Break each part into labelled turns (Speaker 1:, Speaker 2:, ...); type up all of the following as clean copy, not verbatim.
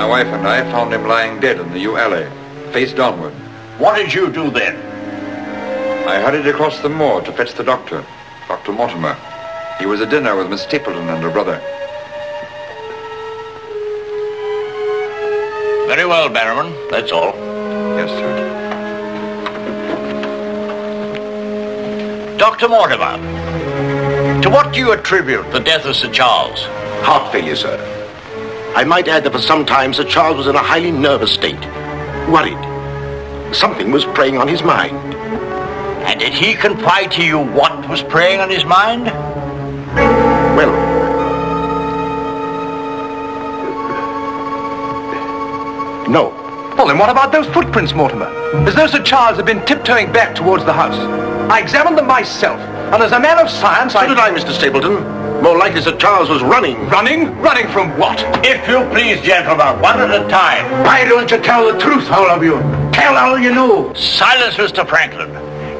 Speaker 1: wife and I found him lying dead in the yew alley, face downward.
Speaker 2: What did you do then?
Speaker 1: I hurried across the moor to fetch the doctor, Dr. Mortimer. He was at dinner with Miss Stapleton and her brother.
Speaker 2: Very well, Barrowman. That's all.
Speaker 1: Yes, sir.
Speaker 2: Dr. Mortimer, to what do you attribute the death of Sir Charles?
Speaker 3: Heart failure, sir. I might add that for some time Sir Charles was in a highly nervous state. Worried. Something was preying on his mind.
Speaker 2: And did he confide to you what was preying on his mind?
Speaker 3: Well, no.
Speaker 4: Well, then what about those footprints, Mortimer? As though Sir Charles had been tiptoeing back towards the house. I examined them myself, and as a man of science,
Speaker 3: So did I, Mr. Stapleton. More likely Sir Charles was running.
Speaker 4: Running? Running from what?
Speaker 2: If you please, gentlemen, one at a time.
Speaker 5: Why don't you tell the truth, all of you? Tell all you know.
Speaker 2: Silence, Mr. Franklin.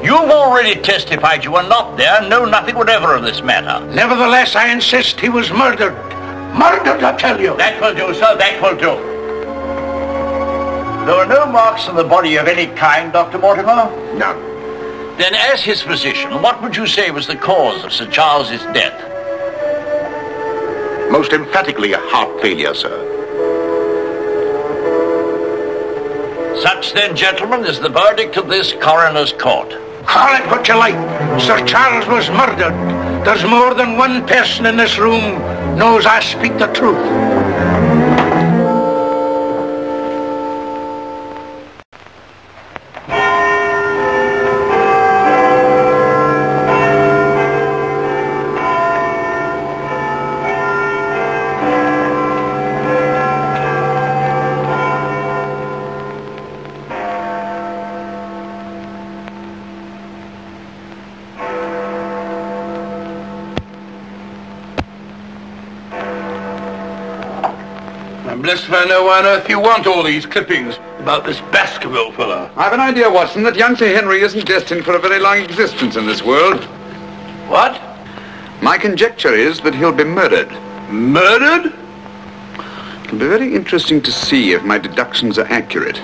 Speaker 2: You've already testified you were not there and know nothing whatever of this matter.
Speaker 5: Nevertheless, I insist he was murdered. Murdered, I tell you.
Speaker 2: That will do, sir, that will do. There were no marks on the body of any kind, Dr. Mortimer?
Speaker 3: None.
Speaker 2: Then as his physician, what would you say was the cause of Sir Charles's death?
Speaker 3: Most emphatically a heart failure, sir.
Speaker 2: Such then, gentlemen, is the verdict of this coroner's court.
Speaker 5: Call it what you like. Sir Charles was murdered. There's more than one person in this room knows I speak the truth.
Speaker 6: Blessed if I know why on earth you want all these clippings about this Baskerville fellow.
Speaker 1: I've an idea, Watson, that young Sir Henry isn't destined for a very long existence in this world.
Speaker 6: What?
Speaker 1: My conjecture is that he'll be murdered.
Speaker 6: Murdered?
Speaker 1: It'll be very interesting to see if my deductions are accurate.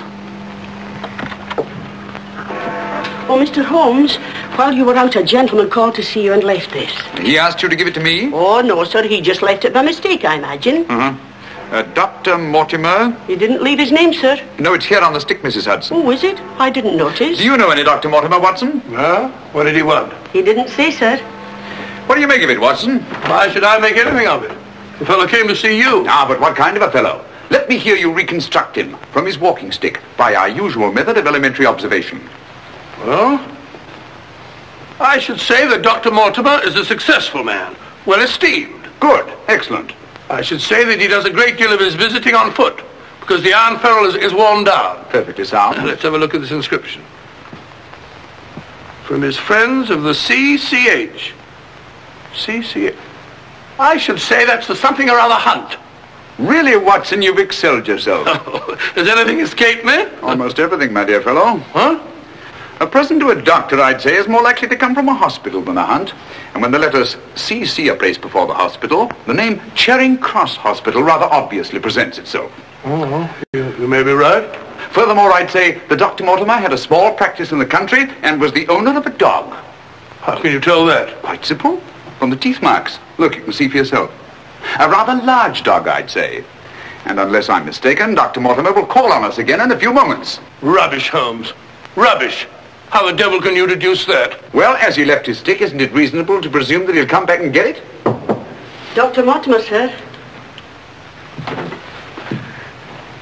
Speaker 7: Oh, Mr. Holmes, while you were out, a gentleman called to see you and left this.
Speaker 1: He asked you to give it to me?
Speaker 7: Oh, no, sir. He just left it by mistake, I imagine.
Speaker 1: Dr. Mortimer?
Speaker 7: He didn't leave his name, sir.
Speaker 1: No, it's here on the stick, Mrs. Hudson.
Speaker 7: Oh, is it? I didn't notice.
Speaker 1: Do you know any Dr. Mortimer, Watson?
Speaker 6: Huh? What did he want?
Speaker 7: He didn't say, sir.
Speaker 1: What do you make of it, Watson?
Speaker 6: Why should I make anything of it? The fellow came to see you.
Speaker 1: Ah, but what kind of a fellow? Let me hear you reconstruct him from his walking stick by our usual method of elementary observation.
Speaker 6: Well, I should say that Dr. Mortimer is a successful man, well esteemed.
Speaker 1: Good. Excellent.
Speaker 6: I should say that he does a great deal of his visiting on foot, because the iron ferrule is worn down.
Speaker 1: Perfectly sound.
Speaker 6: Let's have a look at this inscription. From his friends of the CCH. CCH. I should say that's the something or other hunt.
Speaker 1: Really, Watson, you've excelled yourself.
Speaker 6: Has anything escaped me?
Speaker 1: Almost everything, my dear fellow.
Speaker 6: Huh?
Speaker 1: A present to a doctor, I'd say, is more likely to come from a hospital than a hunt. And when the letters CC are placed before the hospital, the name Charing Cross Hospital rather obviously presents itself.
Speaker 6: You may be right.
Speaker 1: Furthermore, I'd say that Dr. Mortimer had a small practice in the country and was the owner of a dog.
Speaker 6: How can you tell that?
Speaker 1: Quite simple. From the teeth marks. Look, you can see for yourself. A rather large dog, I'd say. And unless I'm mistaken, Dr. Mortimer will call on us again in a few moments.
Speaker 6: Rubbish, Holmes. Rubbish. How the devil can you deduce that?
Speaker 1: Well, as he left his stick, isn't it reasonable to presume that he'll come back and get it?
Speaker 7: Dr. Mortimer, sir.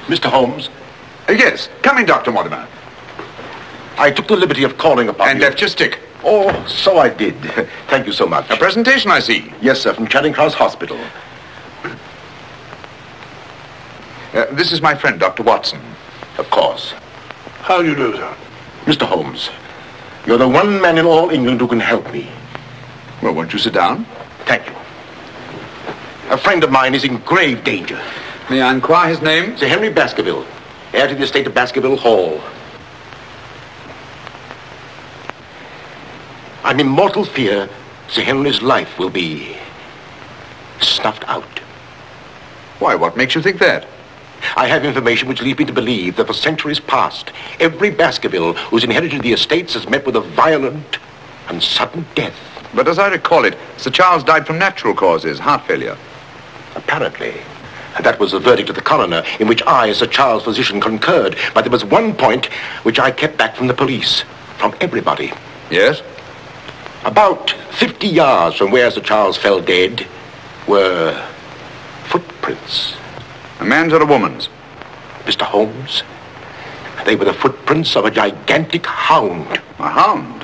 Speaker 3: Mr. Holmes,
Speaker 1: Yes. Come in, Dr. Mortimer.
Speaker 3: I took the liberty of calling upon
Speaker 1: And
Speaker 3: you.
Speaker 1: left your stick.
Speaker 3: Oh, so I did. Thank you so much.
Speaker 1: A presentation, I see.
Speaker 3: Yes, sir, from Charing Cross Hospital.
Speaker 1: This is my friend, Dr. Watson.
Speaker 3: Of course.
Speaker 6: How do you do, sir?
Speaker 3: Mr. Holmes, you're the one man in all England who can help me.
Speaker 1: Well, won't you sit down?
Speaker 3: Thank you. A friend of mine is in grave danger.
Speaker 1: May I inquire his name?
Speaker 3: Sir Henry Baskervill, heir to the estate of Baskervill Hall. I'm in mortal fear Sir Henry's life will be snuffed out.
Speaker 1: Why, what makes you think that?
Speaker 3: I have information which leads me to believe that for centuries past, every Baskerville who's inherited the estates has met with a violent and sudden death.
Speaker 1: But as I recall it, Sir Charles died from natural causes, heart failure.
Speaker 3: Apparently. And that was the verdict of the coroner, in which I, as Sir Charles' physician, concurred. But there was one point which I kept back from the police, from everybody.
Speaker 1: Yes?
Speaker 3: About 50 yards from where Sir Charles fell dead were footprints.
Speaker 1: A man's or a woman's?
Speaker 3: Mr. Holmes, they were the footprints of a gigantic hound.
Speaker 1: A hound?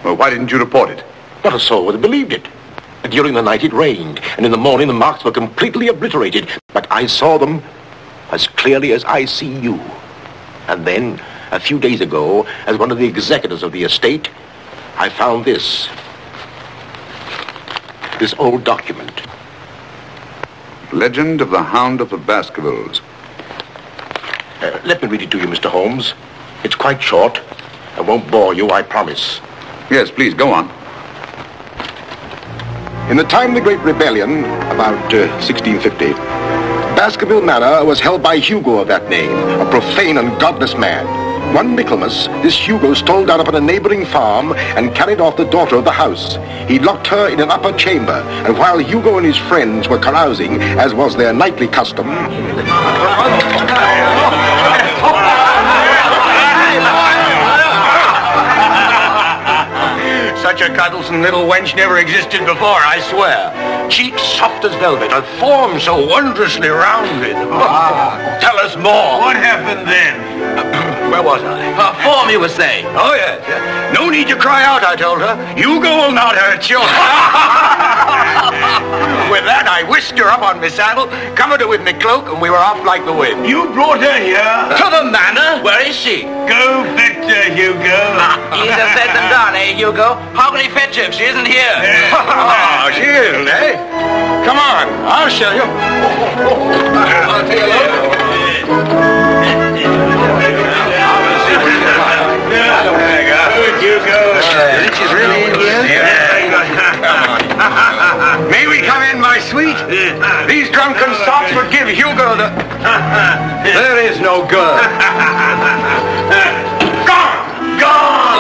Speaker 1: Well, why didn't you report it?
Speaker 3: Not a soul would have believed it. During the night it rained, and in the morning the marks were completely obliterated. But I saw them as clearly as I see you. And then, a few days ago, as one of the executors of the estate, I found this old document.
Speaker 1: Legend of the Hound of the Baskervilles.
Speaker 3: Let me read it to you, Mr. Holmes. It's quite short. I won't bore you, I promise.
Speaker 1: Yes, please, go on.
Speaker 3: In the time of the Great Rebellion, about 1650, Baskervill Manor was held by Hugo of that name, a profane and godless man. One Michaelmas, this Hugo stole down upon a neighboring farm and carried off the daughter of the house. He locked her in an upper chamber, and while Hugo and his friends were carousing, as was their nightly custom...
Speaker 8: Such a cuddlesome little wench never existed before, I swear. Cheeks soft as velvet, a form so wondrously rounded. Tell us more.
Speaker 2: What happened then?
Speaker 8: Where was I?
Speaker 2: Her form, you were saying.
Speaker 8: Oh, yes. No need to cry out, I told her. Hugo will not hurt you. With that, I whisked her up on my saddle, covered her with my cloak, and we were off like the wind.
Speaker 2: You brought her here?
Speaker 8: To the manor? Where is she?
Speaker 2: Go fetch her, Hugo.
Speaker 9: Easier said than done, eh, Hugo? How can he fetch her if she isn't here?
Speaker 8: Oh, she isn't, eh? Come on, I'll show you. I'll tell you. She's really in here? May we come in, my sweet? These drunken sots would give Hugo the... There is no girl. Gone! Gone!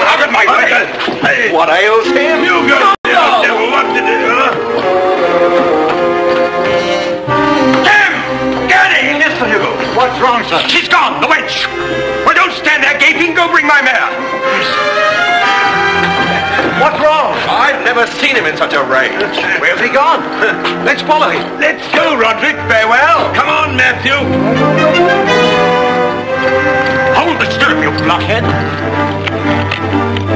Speaker 8: Out of my way! What ails him? Hugo! What did it do? Mr. Hugo. What's wrong, sir? She's gone, the wench. Well, don't stand there gaping. Go bring my mare. What's wrong? I've never seen him in such a rage. Where's he gone? Let's follow him. Let's go, Roderick. Farewell. Come on, Matthew. Hold the stirrup, you blockhead.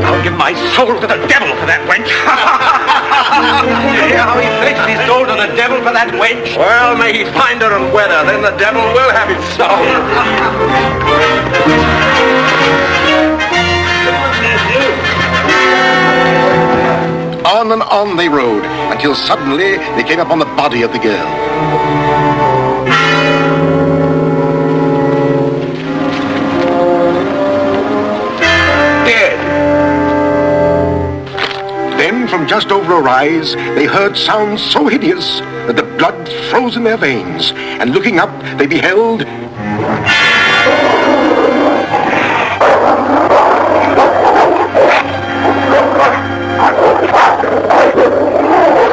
Speaker 8: I'll give my soul to the devil for that wench. You hear how he fetched his soul to the devil for that wench? Well, may he find her and wed her, then the devil will have his soul.
Speaker 3: On and on they rode, until suddenly they came upon the body of the girl. From just over a rise, they heard sounds so hideous that the blood froze in their veins, and looking up, they beheld...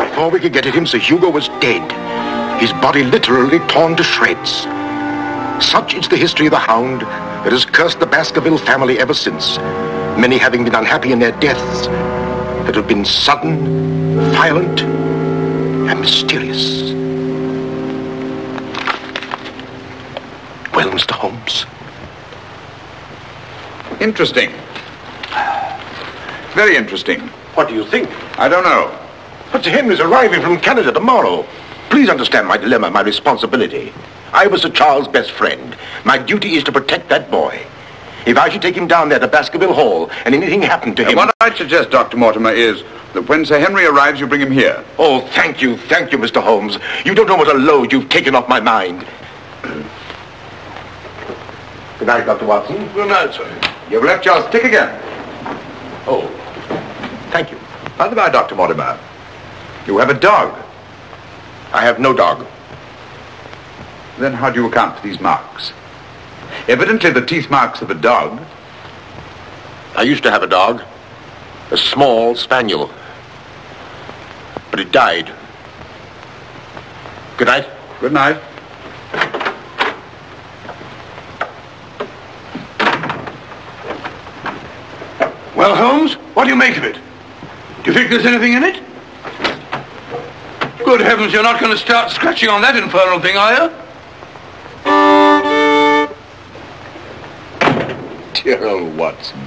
Speaker 3: Before we could get at him, Sir Hugo was dead, his body literally torn to shreds. Such is the history of the hound that has cursed the Baskervill family ever since, many having been unhappy in their deaths, that have been sudden, violent, and mysterious. Well, Mr. Holmes?
Speaker 1: Interesting. Very interesting.
Speaker 3: What do you think?
Speaker 1: I don't know.
Speaker 3: But Sir Henry's arriving from Canada tomorrow. Please understand my dilemma, my responsibility. I was Sir Charles' best friend. My duty is to protect that boy. If I should take him down there to Baskerville Hall and anything happened to him...
Speaker 1: What I'd suggest, Dr. Mortimer, is that when Sir Henry arrives, you bring him here.
Speaker 3: Oh, thank you, Mr. Holmes. You don't know what a load you've taken off my mind. Good night, Dr. Watson.
Speaker 1: Good night, sir. You've left your stick again.
Speaker 3: Oh, thank you.
Speaker 1: By the by, Dr. Mortimer, you have a dog.
Speaker 3: I have no dog.
Speaker 1: Then how do you account for these marks? Evidently the teeth marks of a dog.
Speaker 3: I used to have a dog, a small spaniel, but it died. Good night.
Speaker 1: Good night.
Speaker 6: Well, Holmes, what do you make of it? Do you think there's anything in it? Good heavens, you're not going to start scratching on that infernal thing, are you?
Speaker 1: Dear old Watson.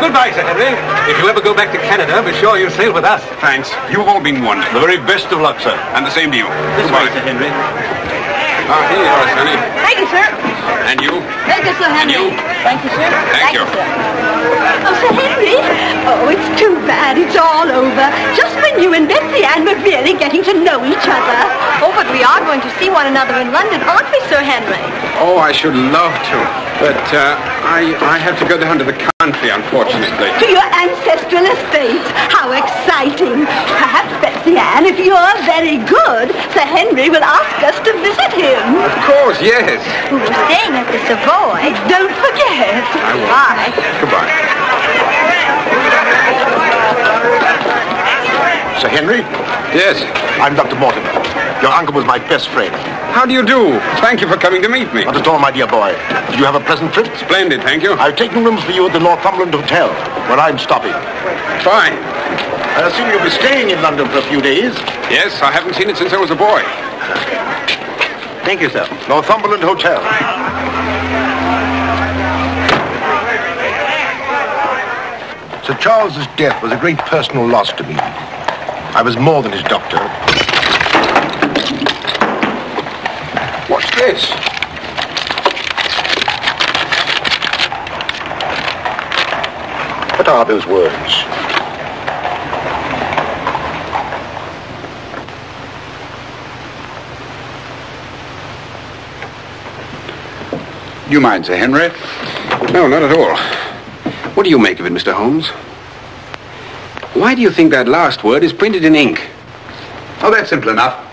Speaker 8: Goodbye, Sir Henry. If you ever go back to Canada, be sure you sail with us.
Speaker 10: Thanks. You've all been wonderful. The very best of luck, sir. And the same to you.
Speaker 8: This way, Sir Henry.
Speaker 10: Ah, here you are, Sonny.
Speaker 11: Thank you, sir.
Speaker 10: And you?
Speaker 11: Thank you, Sir Henry.
Speaker 10: And you?
Speaker 11: Thank you, sir.
Speaker 10: Thank you.
Speaker 11: Sir. Oh, Sir Henry. Oh, it's too bad it's all over. Just when you and Betsy Ann were really getting to know each other.
Speaker 12: Oh, but we are going to see one another in London, aren't we, Sir Henry?
Speaker 10: Oh, I should love to. But I have to go down to the country, unfortunately.
Speaker 11: To your ancestral estate. How exciting. Perhaps, Betsy Ann, if you're very good, Sir Henry will ask us to visit him.
Speaker 10: Of course, yes.
Speaker 12: We're staying at the Savoy.
Speaker 11: Don't forget.
Speaker 10: I will.
Speaker 12: Bye.
Speaker 10: Goodbye.
Speaker 3: Sir Henry?
Speaker 10: Yes?
Speaker 3: I'm Dr. Mortimer. Your uncle was my best friend.
Speaker 10: How do you do? Thank you for coming to meet me.
Speaker 3: Not at all, my dear boy. Did you have a pleasant trip?
Speaker 10: Splendid, thank you.
Speaker 3: I've taken rooms for you at the Northumberland Hotel, where I'm stopping.
Speaker 10: Fine.
Speaker 3: I assume you'll be staying in London for a few days?
Speaker 10: Yes, I haven't seen it since I was a boy.
Speaker 3: Thank you, sir. Northumberland Hotel. Sir Charles's death was a great personal loss to me. I was more than his doctor.
Speaker 10: What's this?
Speaker 3: What are those words?
Speaker 1: Do you mind, Sir Henry?
Speaker 10: No, not at all. What do you make of it, Mr. Holmes? Why do you think that last word is printed in ink?
Speaker 1: Oh, that's simple enough.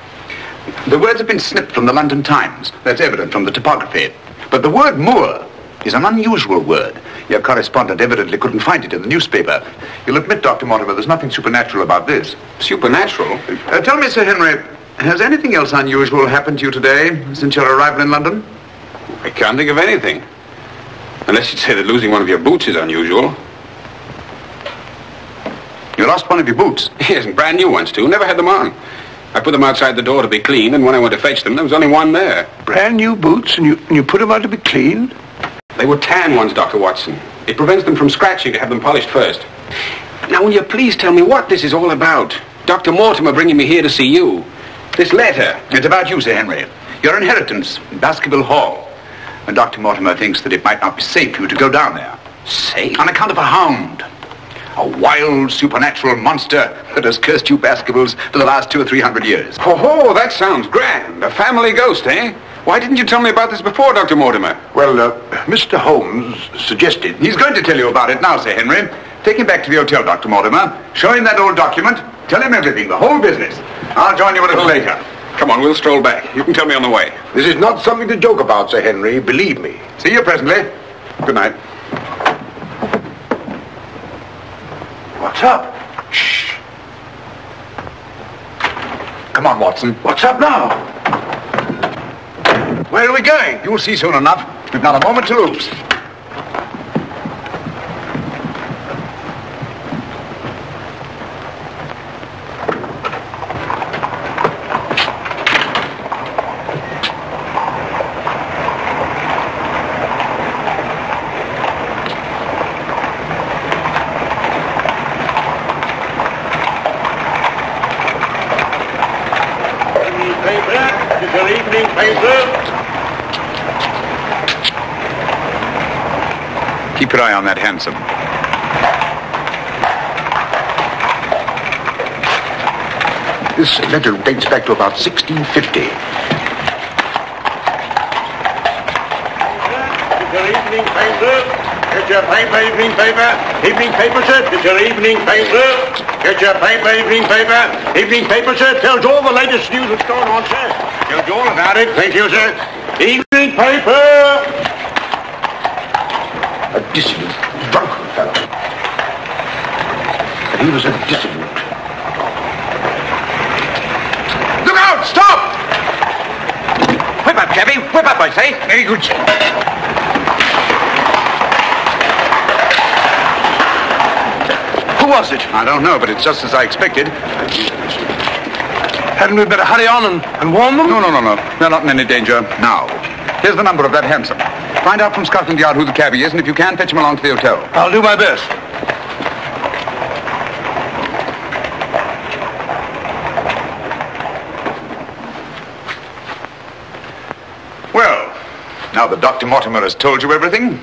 Speaker 1: The words have been snipped from the London Times. That's evident from the typography. But the word moor is an unusual word. Your correspondent evidently couldn't find it in the newspaper. You'll admit, Dr. Mortimer, there's nothing supernatural about this.
Speaker 10: Supernatural?
Speaker 1: Tell me, Sir Henry, has anything else unusual happened to you today since your arrival in London?
Speaker 10: I can't think of anything. Unless you'd say that losing one of your boots is unusual.
Speaker 1: You lost one of your boots?
Speaker 10: Yes, and brand new ones, too. Never had them on. I put them outside the door to be cleaned, and when I went to fetch them, there was only one there.
Speaker 6: Brand new boots, and you put them out to be cleaned?
Speaker 10: They were tan ones, Dr. Watson. It prevents them from scratching to have them polished first. Now, will you please tell me what this is all about? Dr. Mortimer bringing me here to see you. This letter.
Speaker 1: It's about you, Sir Henry. Your inheritance in Baskeville Hall. And Dr. Mortimer thinks that it might not be safe for you to go down there.
Speaker 10: Safe?
Speaker 1: On account of a hound. A wild, supernatural monster that has cursed you Baskervilles for the last 200 or 300 years.
Speaker 10: Oh, that sounds grand. A family ghost, eh? Why didn't you tell me about this before, Dr. Mortimer?
Speaker 3: Well, Mr. Holmes suggested...
Speaker 1: He's going to tell you about it now, Sir Henry. Take him back to the hotel, Dr. Mortimer. Show him that old document. Tell him everything, the whole business. I'll join you a little later.
Speaker 10: Come on, we'll stroll back. You can tell me on the way.
Speaker 3: This is not something to joke about, Sir Henry. Believe me.
Speaker 1: See you presently.
Speaker 10: Good night.
Speaker 6: What's up?
Speaker 1: Shh. Come on, Watson.
Speaker 6: What's up now? Where are we going?
Speaker 1: You'll see soon enough. We've not a moment to lose.
Speaker 13: Good evening, paper.
Speaker 1: Keep your eye on that hansom.
Speaker 3: This letter dates back to about 1650.
Speaker 5: Your evening paper. Get your paper, evening paper. Evening paper, sir. Get your evening paper. Get your paper, evening paper. Evening paper, sir. Tells all the latest news that's going on, sir. Tells you all about it. Thank you, sir. Evening paper.
Speaker 3: A dissident, drunken fellow. And he was a dissident.
Speaker 1: Look out! Stop!
Speaker 8: Whip up, cabby. Whip up, I say.
Speaker 1: Very good, sir.
Speaker 4: Who was it?
Speaker 1: I don't know, but it's just as I expected.
Speaker 4: Hadn't we better hurry on and warn them?
Speaker 1: No. They're not in any danger now. Here's the number of that hansom. Find out from Scotland Yard who the cabby is, and if you can, fetch him along to the hotel.
Speaker 4: I'll do my best.
Speaker 1: Well, now that Dr. Mortimer has told you everything,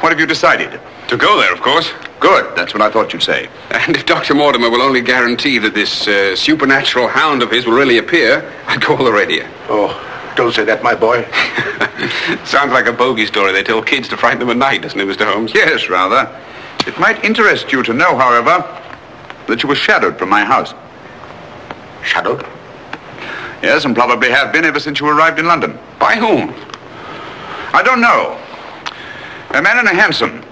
Speaker 1: what have you decided?
Speaker 10: To go there, of course.
Speaker 1: Good. That's what I thought you'd say.
Speaker 10: And if Dr. Mortimer will only guarantee that this supernatural hound of his will really appear, I'd call the radio.
Speaker 3: Oh, don't say that, my boy.
Speaker 10: Sounds like a bogey story they tell kids to frighten them at night, doesn't it, Mr. Holmes?
Speaker 1: Yes, rather. It might interest you to know, however, that you were shadowed from my house.
Speaker 3: Shadowed?
Speaker 1: Yes, and probably have been ever since you arrived in London.
Speaker 10: By whom?
Speaker 1: I don't know. A man in a hansom.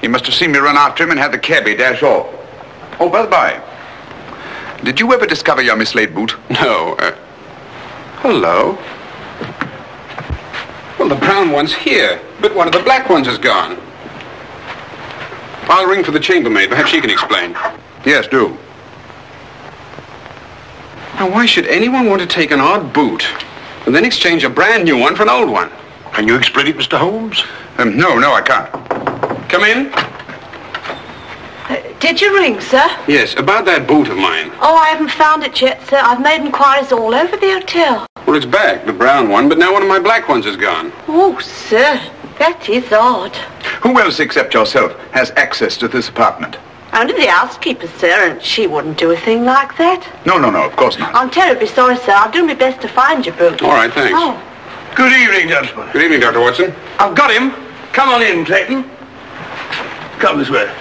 Speaker 1: He must have seen me run after him and had the cabby dash off. Oh, by the by, did you ever discover your mislaid boot?
Speaker 10: No. Hello? Well, the brown one's here, but one of the black ones is gone. I'll ring for the chambermaid. Perhaps she can explain.
Speaker 1: Yes, do.
Speaker 10: Now, why should anyone want to take an odd boot and then exchange a brand new one for an old one?
Speaker 3: Can you explain it, Mr. Holmes?
Speaker 1: No, I can't.
Speaker 10: Come in.
Speaker 11: Did you ring, sir?
Speaker 10: Yes, about that boot of mine.
Speaker 11: Oh, I haven't found it yet, sir. I've made inquiries all over the hotel.
Speaker 10: Well, it's back, the brown one, but now one of my black ones is gone.
Speaker 11: Oh, sir, that is odd.
Speaker 1: Who else except yourself has access to this apartment?
Speaker 11: Only the housekeeper, sir, and she wouldn't do a thing like that.
Speaker 1: No, of course not.
Speaker 11: I'm terribly sorry, sir. I'll do my best to find your boot.
Speaker 10: All right, thanks.
Speaker 11: Oh.
Speaker 4: Good evening, gentlemen.
Speaker 10: Good evening, Dr. Watson.
Speaker 4: I've got him. Come on in, Clayton. Come this way.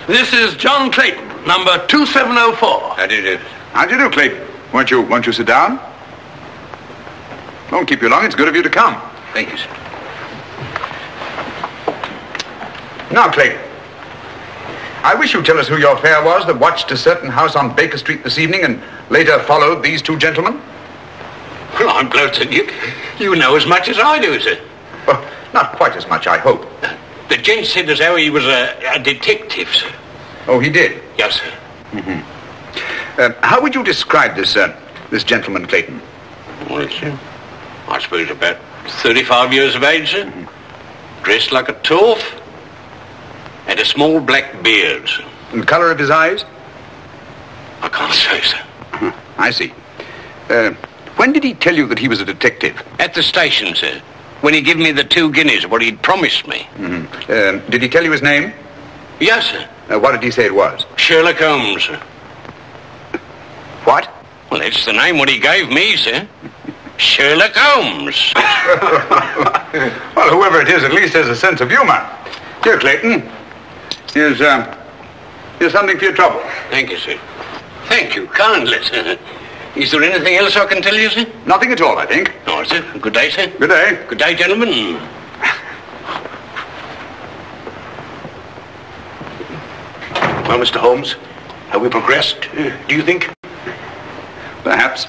Speaker 4: This is John Clayton, number 2704.
Speaker 1: How do you do? How do you do, Clayton? Won't you sit down? Won't keep you long. It's good of you to come.
Speaker 10: Thank you, sir.
Speaker 1: Now, Clayton, I wish you'd tell us who your fare was that watched a certain house on Baker Street this evening and later followed these two gentlemen.
Speaker 8: Well, I'm glad to you know as much as I do, sir.
Speaker 1: Well, not quite as much, I hope.
Speaker 8: The gent said as how he was a detective, sir.
Speaker 1: Oh, he did?
Speaker 8: Yes, sir.
Speaker 1: Mm-hmm. How would you describe this gentleman, Clayton?
Speaker 8: Well, sir, I suppose about 35 years of age, sir. Mm-hmm. Dressed like a toff. Had a small black beard, sir.
Speaker 1: And the colour of his eyes?
Speaker 8: I can't say, sir.
Speaker 1: I see. When did he tell you that he was a detective?
Speaker 8: At the station, sir. When he gave me the 2 guineas, what he'd promised me.
Speaker 1: Mm-hmm. Did he tell you his name?
Speaker 8: Yes, sir.
Speaker 1: What did he say it was?
Speaker 8: Sherlock Holmes, sir.
Speaker 1: What?
Speaker 8: Well, that's the name what he gave me, sir. Sherlock Holmes.
Speaker 1: Well, whoever it is at least has a sense of humour. Here, Clayton. Here's something for your trouble.
Speaker 8: Thank you, sir. Thank you kindly, sir. Is there anything else I can tell you, sir?
Speaker 1: Nothing at all, I think.
Speaker 8: All right, sir. Good day, sir.
Speaker 1: Good day.
Speaker 8: Good day, gentlemen.
Speaker 3: Well, Mr. Holmes, have we progressed, do you think?
Speaker 1: Perhaps.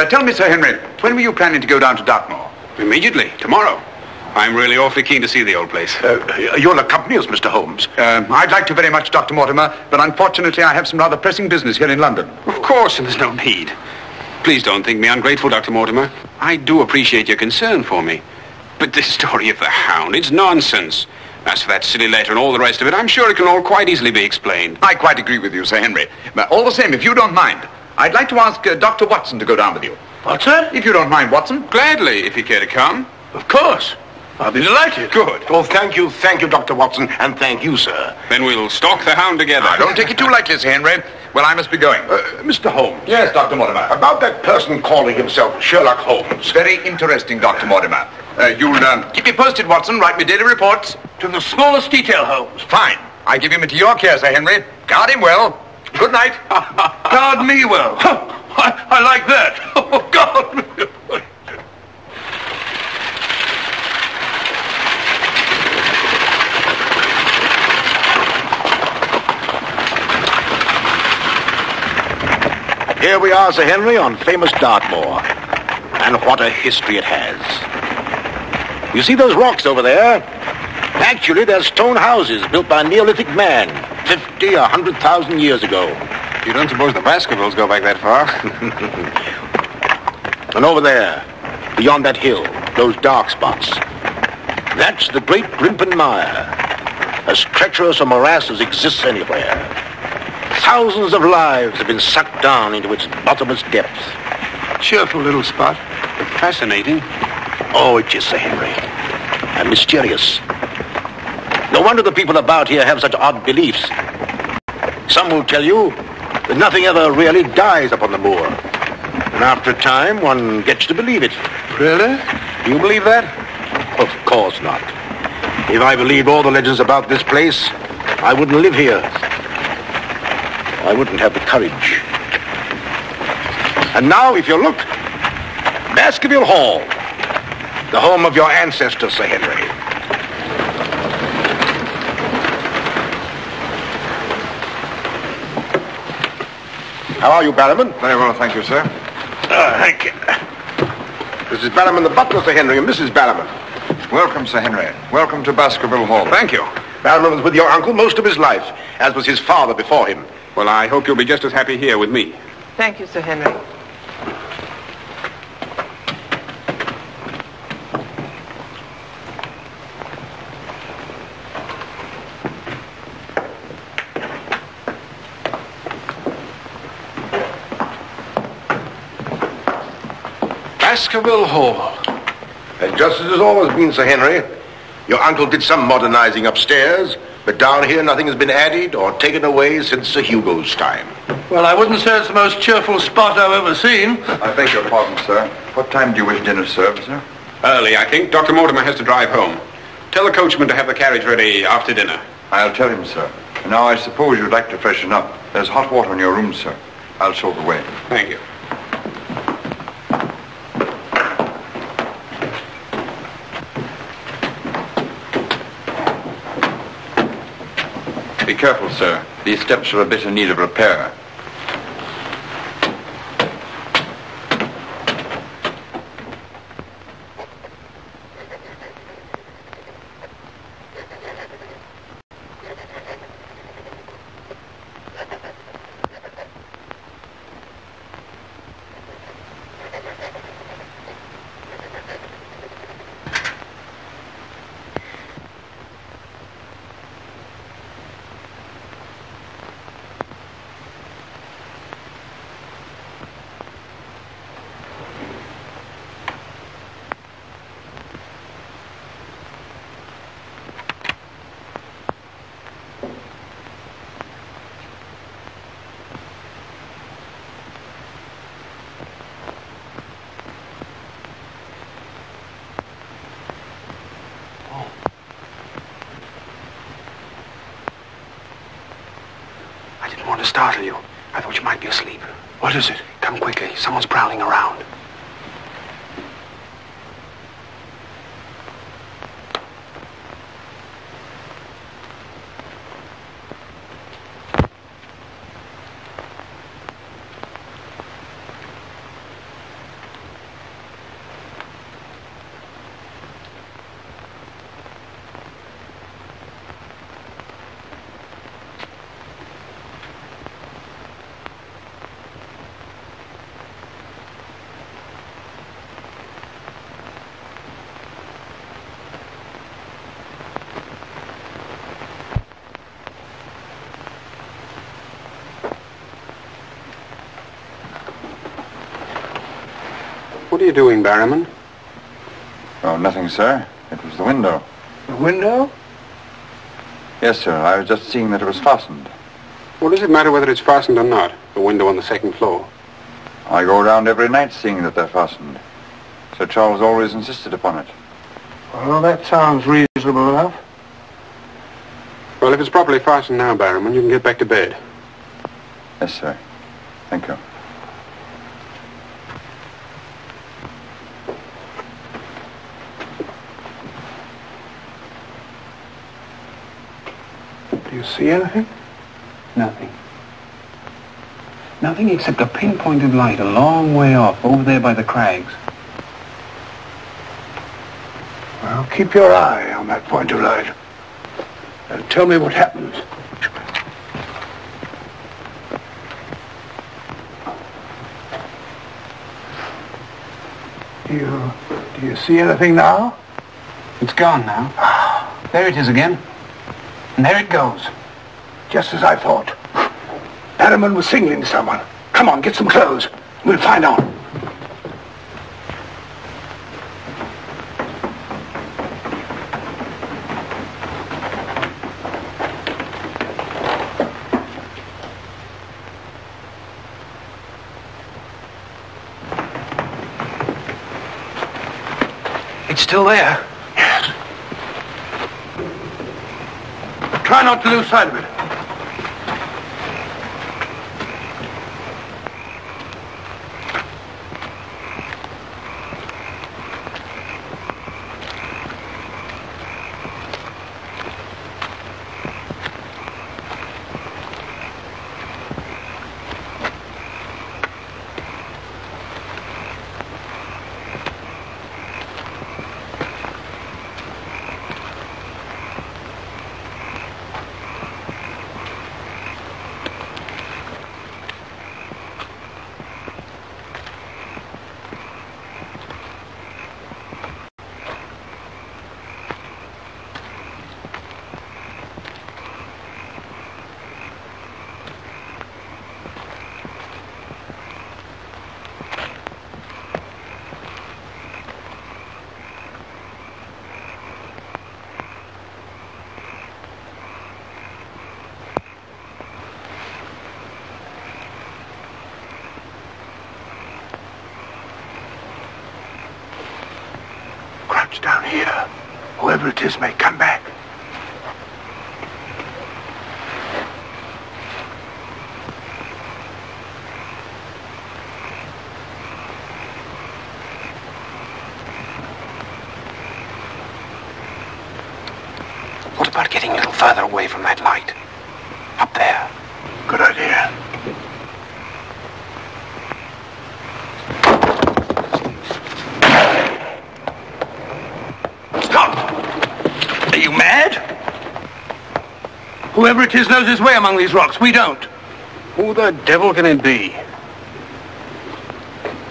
Speaker 1: Tell me, Sir Henry, when were you planning to go down to Dartmoor?
Speaker 10: Immediately, tomorrow. I'm really awfully keen to see the old place.
Speaker 3: You'll accompany us, Mr. Holmes.
Speaker 1: I'd like to very much, Dr. Mortimer, but unfortunately I have some rather pressing business here in London.
Speaker 10: Of course, and there's no need. Please don't think me ungrateful, Dr. Mortimer. I do appreciate your concern for me. But this story of the hound, it's nonsense. As for that silly letter and all the rest of it, I'm sure it can all quite easily be explained.
Speaker 1: I quite agree with you, Sir Henry. But all the same, if you don't mind, I'd like to ask Dr. Watson to go down with you.
Speaker 4: What, sir?
Speaker 1: If you don't mind, Watson.
Speaker 10: Gladly, if you care to come.
Speaker 4: Of course.
Speaker 6: I'll be delighted.
Speaker 3: Good. Oh, thank you, Dr. Watson, and thank you, sir.
Speaker 10: Then we'll stalk the hound together.
Speaker 1: Now, don't take it too lightly, Sir Henry. Well, I must be going.
Speaker 3: Mr. Holmes.
Speaker 1: Yes, Dr. Mortimer.
Speaker 3: About that person calling himself Sherlock Holmes.
Speaker 1: Very interesting, Dr. Mortimer. You'll keep me posted, Watson. Write me daily reports.
Speaker 6: To the smallest detail, Holmes.
Speaker 1: Fine. I give him into your care, Sir Henry. Guard him well. Good night.
Speaker 6: Guard me well. I like that. Oh, God.
Speaker 3: Here we are, Sir Henry, on famous Dartmoor. And what a history it has. You see those rocks over there? Actually, they're stone houses built by a Neolithic man 50, 100,000 years ago.
Speaker 10: You don't suppose the Baskervilles go back that far?
Speaker 3: And over there, beyond that hill, those dark spots, that's the great Grimpen Mire, as treacherous a morass as exists anywhere. Thousands of lives have been sucked down into its bottomless depths.
Speaker 6: Cheerful little spot.
Speaker 10: Fascinating.
Speaker 3: Oh, it is, Sir Henry. And mysterious. No wonder the people about here have such odd beliefs. Some will tell you that nothing ever really dies up on the moor. And after a time, one gets to believe it.
Speaker 6: Really?
Speaker 3: Do you believe that? Of course not. If I believed all the legends about this place, I wouldn't live here. I wouldn't have the courage. And now, if you look, Baskervill Hall, the home of your ancestors, Sir Henry. How are you, Barrowman?
Speaker 1: Very well, thank you, sir.
Speaker 3: Thank you. This is Barrowman the butler, Sir Henry, and Mrs. Barrowman.
Speaker 1: Welcome, Sir Henry. Welcome to Baskervill Hall.
Speaker 10: Thank you.
Speaker 3: Barrowman was with your uncle most of his life, as was his father before him.
Speaker 10: Well, I hope you'll be just as happy here with me.
Speaker 13: Thank you, Sir Henry.
Speaker 10: Baskervill Hall.
Speaker 3: And just as it's always been, Sir Henry, your uncle did some modernizing upstairs, but down here nothing has been added or taken away since Sir Hugo's time.
Speaker 6: Well, I wouldn't say it's the most cheerful spot I've ever seen.
Speaker 1: I beg your pardon, sir. What time do you wish dinner served, sir?
Speaker 10: Early, I think. Dr. Mortimer has to drive home. Tell the coachman to have the carriage ready after dinner.
Speaker 1: I'll tell him, sir. Now, I suppose you'd like to freshen up. There's hot water in your room, sir. I'll show the way.
Speaker 10: Thank you.
Speaker 1: Be careful, sir. These steps are a bit in need of repair.
Speaker 10: To startle you. I thought you might be asleep.
Speaker 6: What is it?
Speaker 10: Come quickly. Someone's prowling around. What are you doing, Barrowman?
Speaker 1: Oh, nothing, sir.
Speaker 13: It was the window.
Speaker 6: The window?
Speaker 13: Yes, sir. I was just seeing that it was fastened.
Speaker 10: Well, does it matter whether it's fastened or not? The window on the second floor.
Speaker 13: I go around every night seeing that they're fastened. Sir Charles always insisted upon it.
Speaker 6: Well, that sounds reasonable enough.
Speaker 10: Well, if it's properly fastened now, Barrowman, you can get back to bed.
Speaker 13: Yes, sir. Thank you.
Speaker 6: Do you see anything?
Speaker 10: Nothing. Nothing except a pinpointed light a long way off, over there by the crags.
Speaker 6: Well, keep your eye on that point of light. And tell me what happens. Do you see anything now?
Speaker 10: It's gone now. There it is again. And there it goes.
Speaker 6: Just as I thought. Barrowman was signaling to someone. Come on, get some clothes. We'll find out.
Speaker 10: It's still there.
Speaker 6: Yes. Try not to lose sight of it. Down here. Whoever it is may come back.
Speaker 10: What about getting a little further away from that light? Up there.
Speaker 6: Good idea. Are you mad? Whoever it is knows his way among these rocks. We don't.
Speaker 10: Who the devil can it be?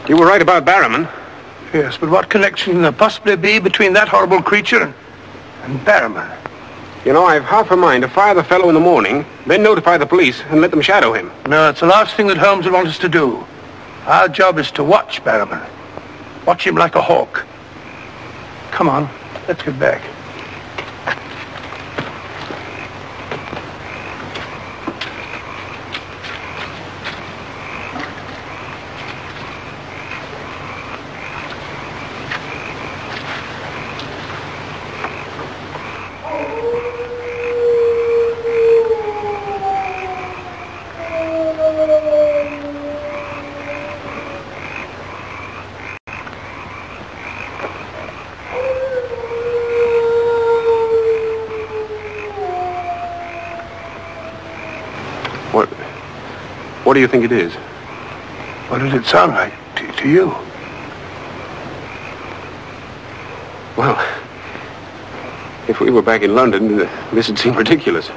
Speaker 10: You were right about Barrowman.
Speaker 6: Yes, but what connection can there possibly be between that horrible creature and Barrowman?
Speaker 10: You know, I've half a mind to fire the fellow in the morning, then notify the police and let them shadow him.
Speaker 6: No, it's the last thing that Holmes would want us to do. Our job is to watch Barrowman. Watch him like a hawk. Come on, let's get back.
Speaker 10: What do you think it is?
Speaker 6: What does it sound like to you?
Speaker 10: Well, if we were back in London, this would seem ridiculous.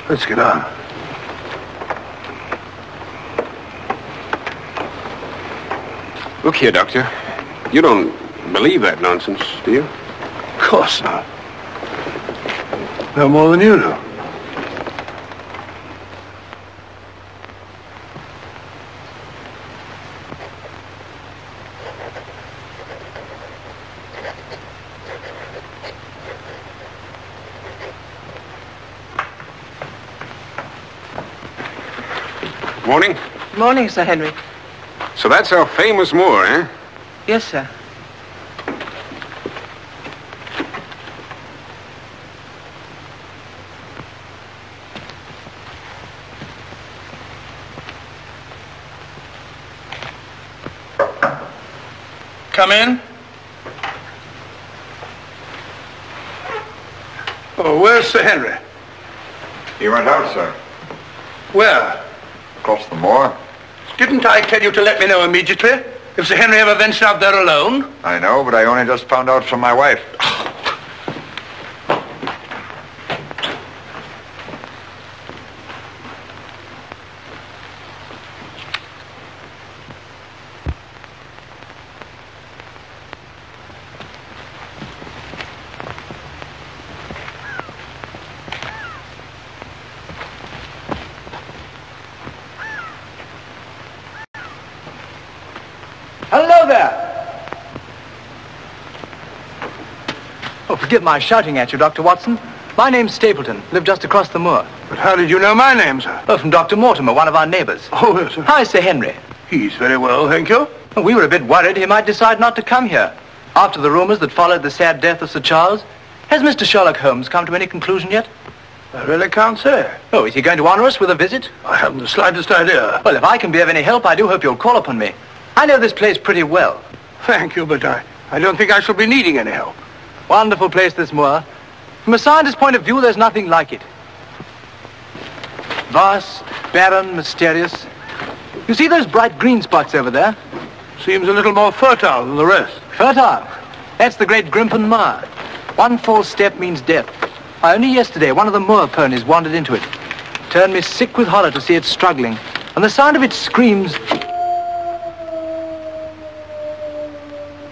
Speaker 6: Let's get on.
Speaker 10: Look here, Doctor. You don't believe that nonsense, do you?
Speaker 6: Of course not. No more than you do.
Speaker 10: Morning.
Speaker 14: Morning, Sir Henry.
Speaker 10: So that's our famous Moor, eh?
Speaker 14: Yes, sir.
Speaker 6: Come in. Oh, where's Sir Henry?
Speaker 13: He went out, sir.
Speaker 6: Where?
Speaker 13: Across the moor.
Speaker 6: Didn't I tell you to let me know immediately if Sir Henry ever ventured out there alone?
Speaker 13: I know, but I only just found out from my wife.
Speaker 14: Hello there! Oh, forgive my shouting at you, Dr. Watson. My name's Stapleton. Live just across the moor.
Speaker 6: But how did you know my name, sir?
Speaker 14: Oh, from Dr. Mortimer, one of our neighbours.
Speaker 6: Oh, yes, sir.
Speaker 14: How is Sir Henry?
Speaker 6: He's very well, thank you.
Speaker 14: Well, we were a bit worried he might decide not to come here. After the rumours that followed the sad death of Sir Charles, has Mr. Sherlock Holmes come to any conclusion yet?
Speaker 6: I really can't say.
Speaker 14: Oh, is he going to honour us with a visit?
Speaker 6: I haven't the slightest idea.
Speaker 14: Well, if I can be of any help, I do hope you'll call upon me. I know this place pretty well.
Speaker 6: Thank you, but I don't think I shall be needing any help.
Speaker 14: Wonderful place, this moor. From a scientist's point of view, there's nothing like it. Vast, barren, mysterious. You see those bright green spots over there?
Speaker 6: Seems a little more fertile than the rest.
Speaker 14: Fertile? That's the great Grimpen Moor. One false step means death. Only yesterday, one of the moor ponies wandered into it. Turned me sick with horror to see it struggling. And the sound of its screams...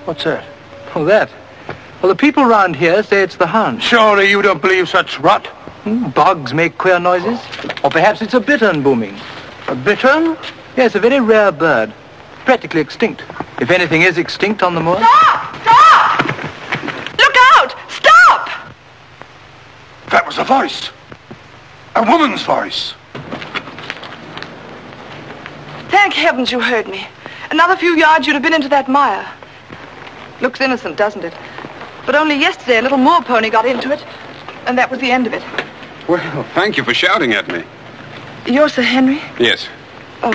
Speaker 6: What's that?
Speaker 14: Oh, that? Well, the people round here say it's the hound.
Speaker 6: Surely you don't believe such rot?
Speaker 14: Bogs make queer noises. Or perhaps it's a bittern booming.
Speaker 6: A bittern?
Speaker 14: Yes, a very rare bird. Practically extinct. If anything is extinct on the moor.
Speaker 11: Stop! Stop! Look out! Stop!
Speaker 6: That was a voice. A woman's voice.
Speaker 15: Thank heavens you heard me. Another few yards you'd have been into that mire. Looks innocent, doesn't it? But only yesterday a little moor pony got into it, and that was the end of it.
Speaker 10: Well, thank you for shouting at me.
Speaker 15: You're Sir Henry?
Speaker 10: Yes.
Speaker 15: Oh,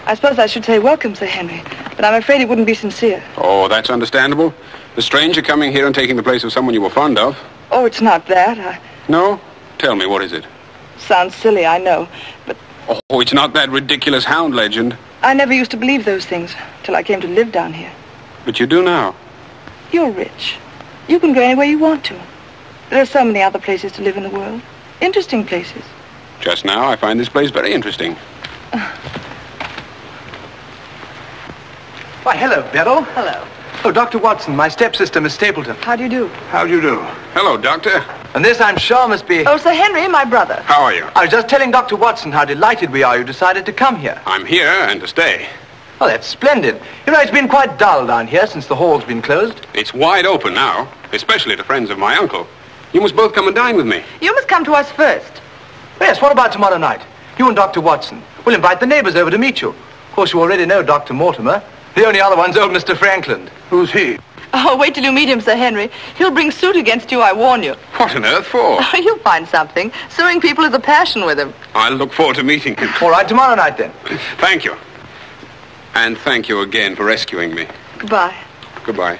Speaker 15: I suppose I should say welcome, Sir Henry, but I'm afraid it wouldn't be sincere.
Speaker 10: Oh, that's understandable. The stranger coming here and taking the place of someone you were fond of.
Speaker 15: Oh, it's not that.
Speaker 10: No? Tell me, what is it?
Speaker 15: Sounds silly, I know, but...
Speaker 10: Oh, it's not that ridiculous hound legend.
Speaker 15: I never used to believe those things till I came to live down here.
Speaker 10: But you do now.
Speaker 15: You're rich. You can go anywhere you want to. There are so many other places to live in the world. Interesting places.
Speaker 10: Just now, I find this place very interesting.
Speaker 14: Why, hello, Beryl.
Speaker 15: Hello.
Speaker 14: Oh, Dr. Watson, my stepsister, Miss Stapleton.
Speaker 15: How do you do?
Speaker 6: How do you do?
Speaker 10: Hello, Doctor.
Speaker 14: And this, I'm sure, must be...
Speaker 15: Oh, Sir Henry, my brother.
Speaker 10: How are you?
Speaker 14: I was just telling Dr. Watson how delighted we are you decided to come here.
Speaker 10: I'm here and to stay.
Speaker 14: Oh, that's splendid. You know, it's been quite dull down here since the hall's been closed.
Speaker 10: It's wide open now, especially to friends of my uncle. You must both come and dine with me.
Speaker 15: You must come to us first.
Speaker 14: Yes, what about tomorrow night? You and Dr. Watson. We'll invite the neighbours over to meet you. Of course, you already know Dr. Mortimer. The only other one's old Mr. Frankland.
Speaker 6: Who's he?
Speaker 15: Oh, wait till you meet him, Sir Henry. He'll bring suit against you, I warn you.
Speaker 10: What on earth for?
Speaker 15: You'll find something. Suing people is a passion with him.
Speaker 10: I'll look forward to meeting him.
Speaker 14: All right, tomorrow night, then.
Speaker 10: Thank you. And thank you again for rescuing me.
Speaker 15: Goodbye.
Speaker 10: Goodbye.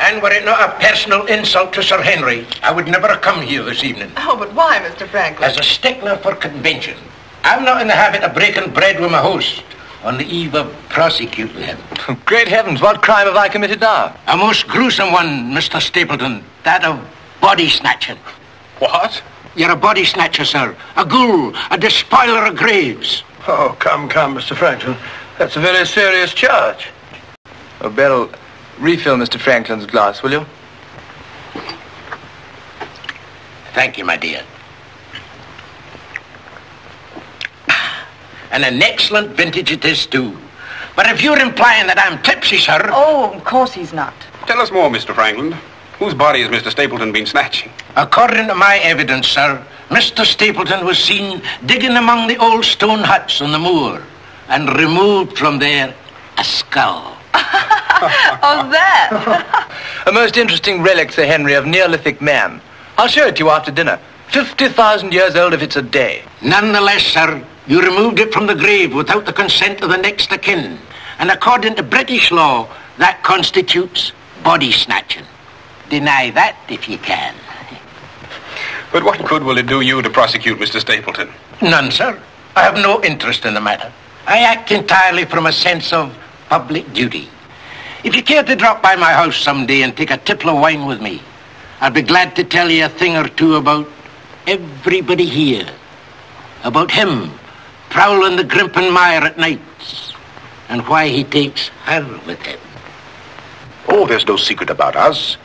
Speaker 8: And were it not a personal insult to Sir Henry, I would never have come here this evening.
Speaker 15: Oh, but why, Mr. Franklin?
Speaker 8: As a stickler for convention. I'm not in the habit of breaking bread with my host on the eve of prosecuting him.
Speaker 14: Great heavens, what crime have I committed now?
Speaker 8: A most gruesome one, Mr. Stapleton. That of body snatching.
Speaker 10: What?
Speaker 8: You're a body snatcher, sir. A ghoul, a despoiler of graves.
Speaker 6: Oh, come, Mr. Franklin. That's a very serious charge.
Speaker 14: Oh, Beryl, refill Mr. Franklin's glass, will you?
Speaker 8: Thank you, my dear. And an excellent vintage it is, too. But if you're implying that I'm tipsy, sir...
Speaker 15: Oh, of course he's not.
Speaker 10: Tell us more, Mr. Frankland. Whose body has Mr. Stapleton been snatching?
Speaker 8: According to my evidence, sir, Mr. Stapleton was seen digging among the old stone huts on the moor and removed from there a skull.
Speaker 15: Oh, that!
Speaker 14: A most interesting relic, Sir Henry, of Neolithic man. I'll show it to you after dinner. 50,000 years old if it's a day.
Speaker 8: Nonetheless, sir, you removed it from the grave without the consent of the next of kin. And according to British law, that constitutes body snatching. Deny that if you can.
Speaker 10: But what good will it do you to prosecute Mr. Stapleton?
Speaker 8: None, sir. I have no interest in the matter. I act entirely from a sense of public duty. If you care to drop by my house someday and take a tipple of wine with me, I'd be glad to tell you a thing or two about everybody here. About him prowling the Grimpen Mire at nights and why he takes her with him.
Speaker 3: Oh, there's no secret about us.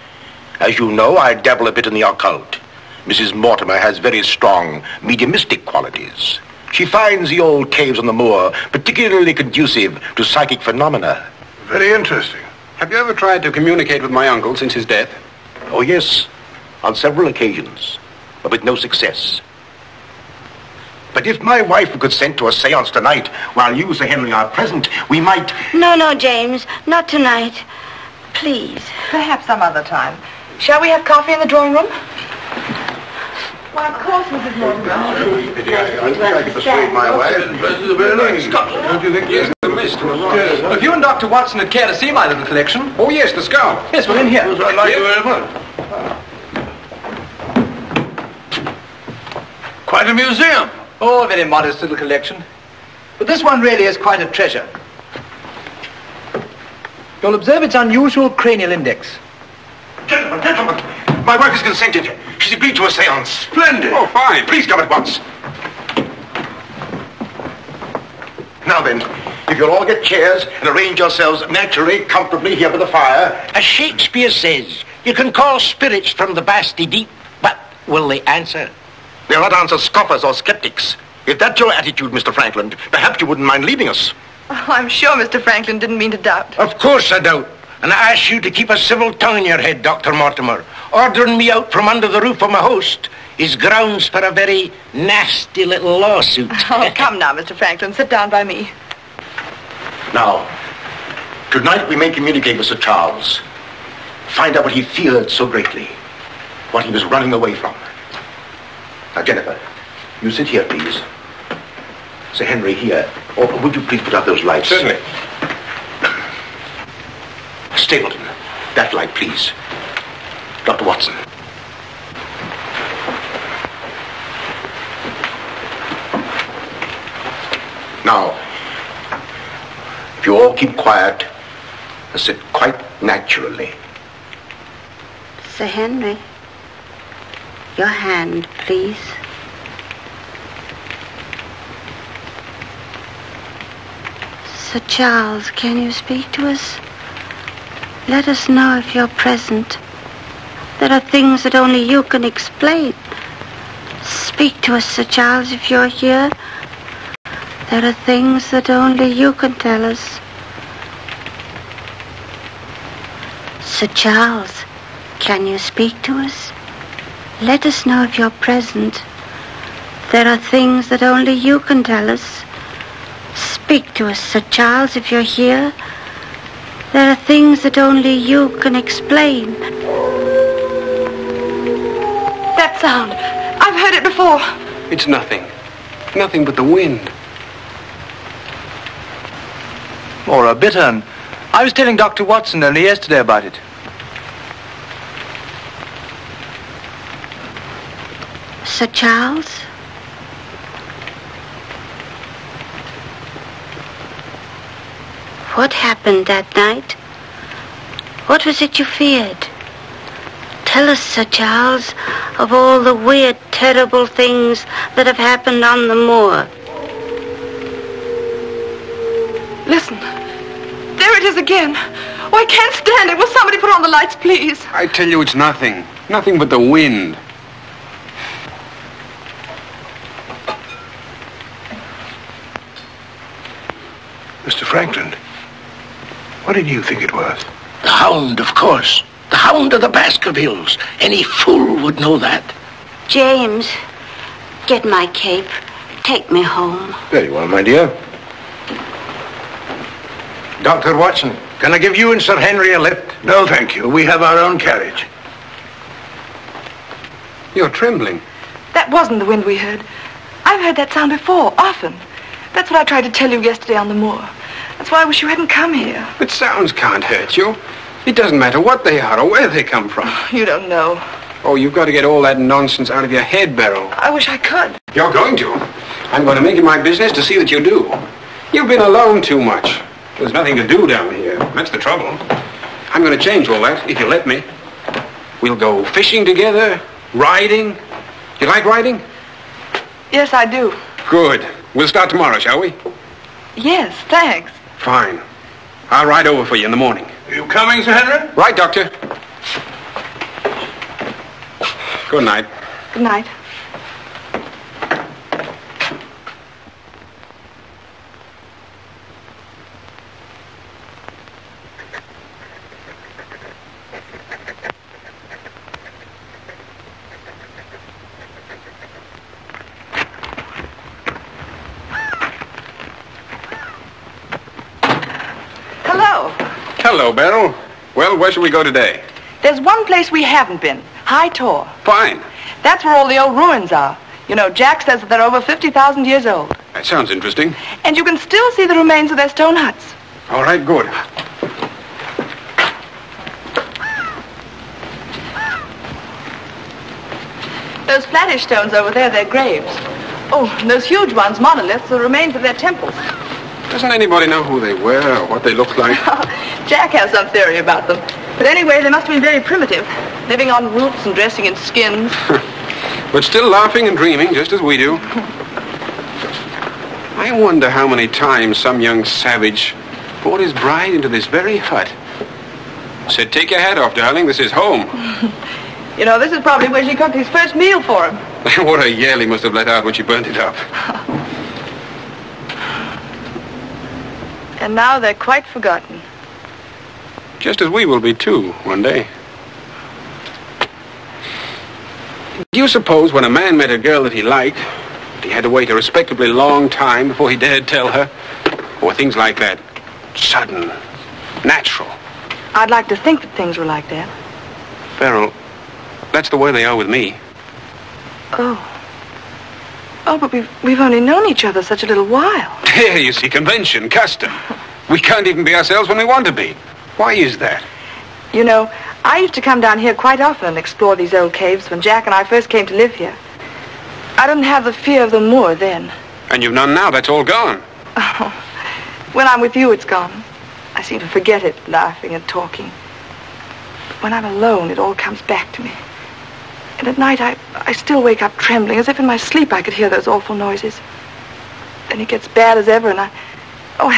Speaker 3: As you know, I dabble a bit in the occult. Mrs. Mortimer has very strong mediumistic qualities. She finds the old caves on the moor particularly conducive to psychic phenomena.
Speaker 6: Very interesting.
Speaker 10: Have you ever tried to communicate with my uncle since his death?
Speaker 3: Oh, yes, on several occasions, but with no success. But if my wife would consent to a seance tonight, while you, Sir Henry, are present, we might...
Speaker 11: No, James, not tonight. Please.
Speaker 15: Perhaps some other time. Shall we have coffee in the drawing room? Why, of course, Mrs. Mortimer.
Speaker 3: I can persuade my wife.
Speaker 10: Don't you think he's the list?
Speaker 14: If you and Dr. Watson would care to see my little collection...
Speaker 10: Oh, yes, the skull.
Speaker 14: Yes, well, in here.
Speaker 6: I'd like you very much. Quite a museum.
Speaker 14: Oh, a very modest little collection. But this one really is quite a treasure. You'll observe its unusual cranial index.
Speaker 3: Gentlemen, my wife has consented. She's agreed to a seance.
Speaker 6: Splendid.
Speaker 10: Oh, fine.
Speaker 3: Please come at once. Now then, if you'll all get chairs and arrange yourselves naturally, comfortably here by the fire.
Speaker 8: As Shakespeare says, you can call spirits from the vasty deep, but will they answer?
Speaker 3: They'll not answer scoffers or skeptics. If that's your attitude, Mr. Frankland, perhaps you wouldn't mind leaving us.
Speaker 15: Oh, I'm sure Mr. Franklin didn't mean to doubt.
Speaker 8: Of course I doubt. And I ask you to keep a civil tongue in your head, Dr. Mortimer. Ordering me out from under the roof of my host is grounds for a very nasty little lawsuit.
Speaker 15: Oh, come now, Mr. Franklin. Sit down by me.
Speaker 3: Now, tonight we may communicate with Sir Charles. Find out what he feared so greatly. What he was running away from. Now, Jennifer, you sit here, please. Sir Henry, here. Or would you please put out those lights?
Speaker 10: Certainly.
Speaker 3: Stapleton, that light, please. Dr. Watson. Now, if you all keep quiet and sit quite naturally.
Speaker 11: Sir Henry, your hand, please. Sir Charles, can you speak to us? Let us know if you're present. There are things that only you can explain. Speak to us, Sir Charles, if you're here. There are things that only you can tell us. Sir Charles, can you speak to us? Let us know if you're present. There are things that only you can tell us. Speak to us, Sir Charles, if you're here. There are things that only you can explain.
Speaker 15: That sound. I've heard it before.
Speaker 10: It's nothing. Nothing but the wind.
Speaker 14: Or a bittern. I was telling Dr. Watson only yesterday about it.
Speaker 11: Sir Charles? What happened that night? What was it you feared? Tell us, Sir Charles, of all the weird, terrible things that have happened on the moor.
Speaker 15: Listen. There it is again. Oh, I can't stand it. Will somebody put on the lights, please?
Speaker 10: I tell you it's nothing. Nothing but the wind.
Speaker 6: Franklin. What did you think it was?
Speaker 8: The hound, of course. The hound of the Baskervilles. Any fool would know that.
Speaker 11: James, get my cape. Take me home.
Speaker 3: Very well, my dear.
Speaker 8: Dr. Watson, can I give you and Sir Henry a lift?
Speaker 6: No, thank you. We have our own carriage.
Speaker 10: You're trembling.
Speaker 15: That wasn't the wind we heard. I've heard that sound before, often. That's what I tried to tell you yesterday on the moor. That's why I wish you hadn't come here.
Speaker 10: But sounds can't hurt you. It doesn't matter what they are or where they come from.
Speaker 15: You don't know.
Speaker 10: Oh, you've got to get all that nonsense out of your head, Beryl.
Speaker 15: I wish I could.
Speaker 10: You're going to. I'm going to make it my business to see that you do. You've been alone too much. There's nothing to do down here. That's the trouble. I'm going to change all that, if you let me. We'll go fishing together, riding. You like riding?
Speaker 15: Yes, I do.
Speaker 10: Good. We'll start tomorrow, shall we?
Speaker 15: Yes, thanks.
Speaker 10: Fine. I'll ride over for you in the morning.
Speaker 6: Are you coming, Sir Henry?
Speaker 10: Right, Doctor. Good night.
Speaker 15: Good night.
Speaker 10: Hello, Beryl. Well, where shall we go today?
Speaker 15: There's one place we haven't been. High Tor.
Speaker 10: Fine.
Speaker 15: That's where all the old ruins are. You know, Jack says that they're over 50,000 years old.
Speaker 10: That sounds interesting.
Speaker 15: And you can still see the remains of their stone huts.
Speaker 10: All right, good.
Speaker 15: Those flattish stones over there, they're graves. Oh, and those huge ones, monoliths, the remains of their temples.
Speaker 10: Doesn't anybody know who they were or what they looked like?
Speaker 15: Jack has some theory about them. But anyway, they must have been very primitive, living on roots and dressing in skins.
Speaker 10: But still laughing and dreaming, just as we do. I wonder how many times some young savage brought his bride into this very hut. Said, take your hat off, darling, this is home.
Speaker 15: You know, this is probably where she cooked his first meal for him.
Speaker 10: What a yell he must have let out when she burnt it up.
Speaker 15: And now they're quite forgotten.
Speaker 10: Just as we will be, too, one day. Do you suppose when a man met a girl that he liked, he had to wait a respectably long time before he dared tell her? Or things like that? Sudden, natural.
Speaker 15: I'd like to think that things were like that.
Speaker 10: Beryl, that's the way they are with me.
Speaker 15: Oh. Oh, but we've only known each other such a little while.
Speaker 10: There, you see, convention, custom. We can't even be ourselves when we want to be. Why is that?
Speaker 15: You know, I used to come down here quite often and explore these old caves when Jack and I first came to live here. I didn't have the fear of the moor then.
Speaker 10: And you've none now, that's all gone.
Speaker 15: Oh, when I'm with you, it's gone. I seem to forget it, laughing and talking. But when I'm alone, it all comes back to me. And at night, I still wake up trembling, as if in my sleep I could hear those awful noises. Then it gets bad as ever, and I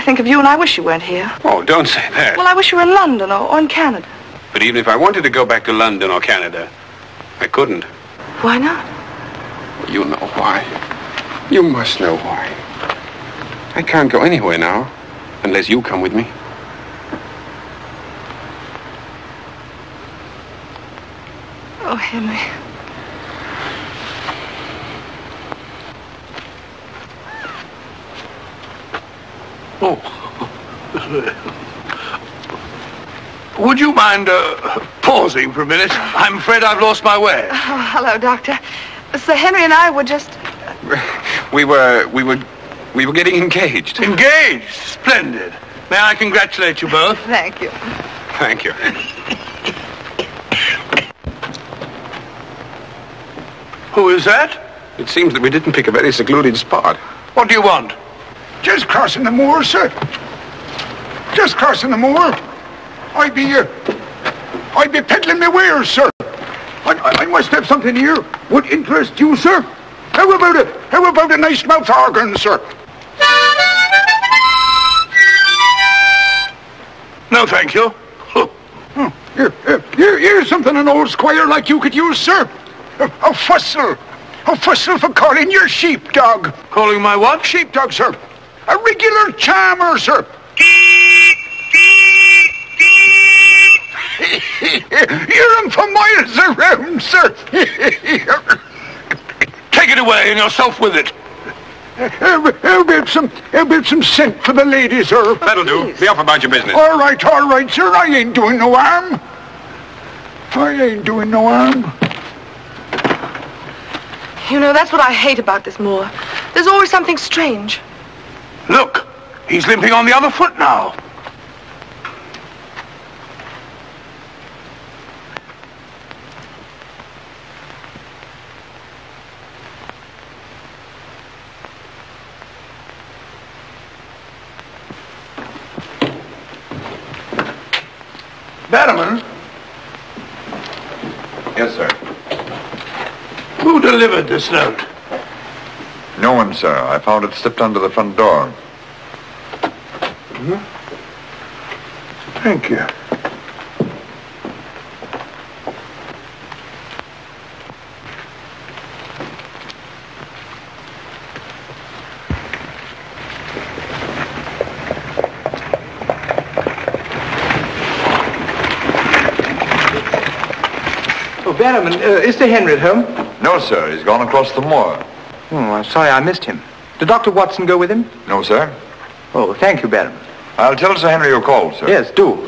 Speaker 15: think of you, and I wish you weren't here.
Speaker 10: Oh, don't say that.
Speaker 15: Well, I wish you were in London or in Canada.
Speaker 10: But even if I wanted to go back to London or Canada, I couldn't.
Speaker 15: Why not?
Speaker 10: You know why. You must know why. I can't go anywhere now, unless you come with me.
Speaker 15: Oh, Henry.
Speaker 6: Oh. Would you mind pausing for a minute? I'm afraid I've lost my way.
Speaker 15: Oh, hello, Doctor. Sir Henry and I were just...
Speaker 10: We were getting engaged.
Speaker 6: Engaged? Splendid. May I congratulate you both?
Speaker 15: Thank you.
Speaker 10: Thank you.
Speaker 6: Who is that?
Speaker 10: It seems that we didn't pick a very secluded spot.
Speaker 6: What do you want?
Speaker 1: Just crossing the moor, sir. Just crossing the moor. I'd be peddling my wares, sir. I must have something here would interest you, sir. How about a nice mouth organ, sir?
Speaker 6: No, thank you.
Speaker 1: Here's something an old squire like you could use, sir. A fussel. A fussel for calling your sheepdog.
Speaker 6: Calling my what?
Speaker 1: Sheepdog, sir. A regular charmer, sir.
Speaker 6: Hear him for miles around, sir.
Speaker 4: Take it away and yourself with it.
Speaker 6: How about some scent for the lady, sir?
Speaker 10: That'll do. Be off about your business.
Speaker 6: All right, sir. I ain't doing no harm.
Speaker 15: You know, that's what I hate about this moor. There's always something strange.
Speaker 4: Look, he's limping on the other foot now. Barrowman?
Speaker 13: Yes, sir.
Speaker 4: Who delivered this note?
Speaker 13: No one, sir. I found it slipped under the front door.
Speaker 4: Thank you.
Speaker 14: Barrowman, is Sir Henry at home?
Speaker 13: No, sir. He's gone across the moor.
Speaker 14: Oh, I'm sorry I missed him. Did Dr. Watson go with him?
Speaker 13: No, sir.
Speaker 14: Oh, thank you, Barrowman.
Speaker 13: I'll tell Sir Henry you called, sir.
Speaker 14: Yes, do.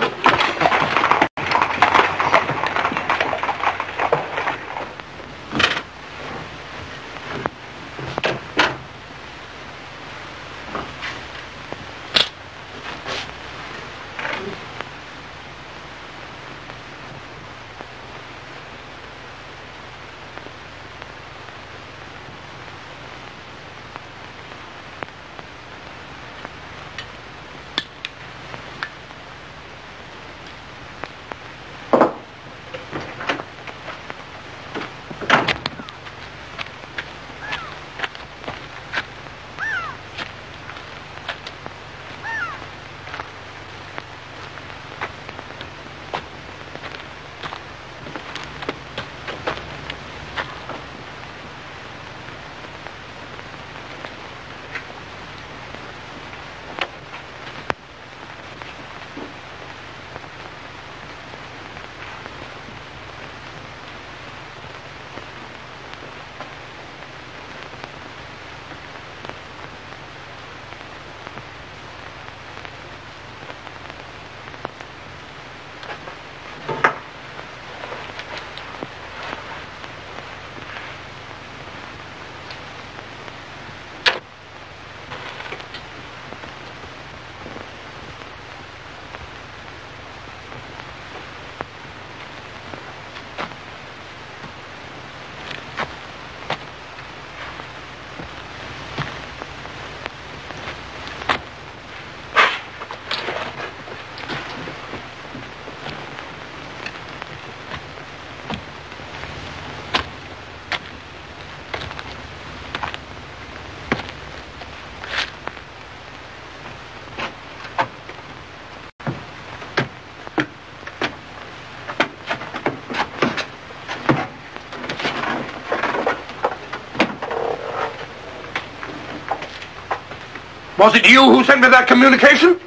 Speaker 4: Was it you who sent me that communication?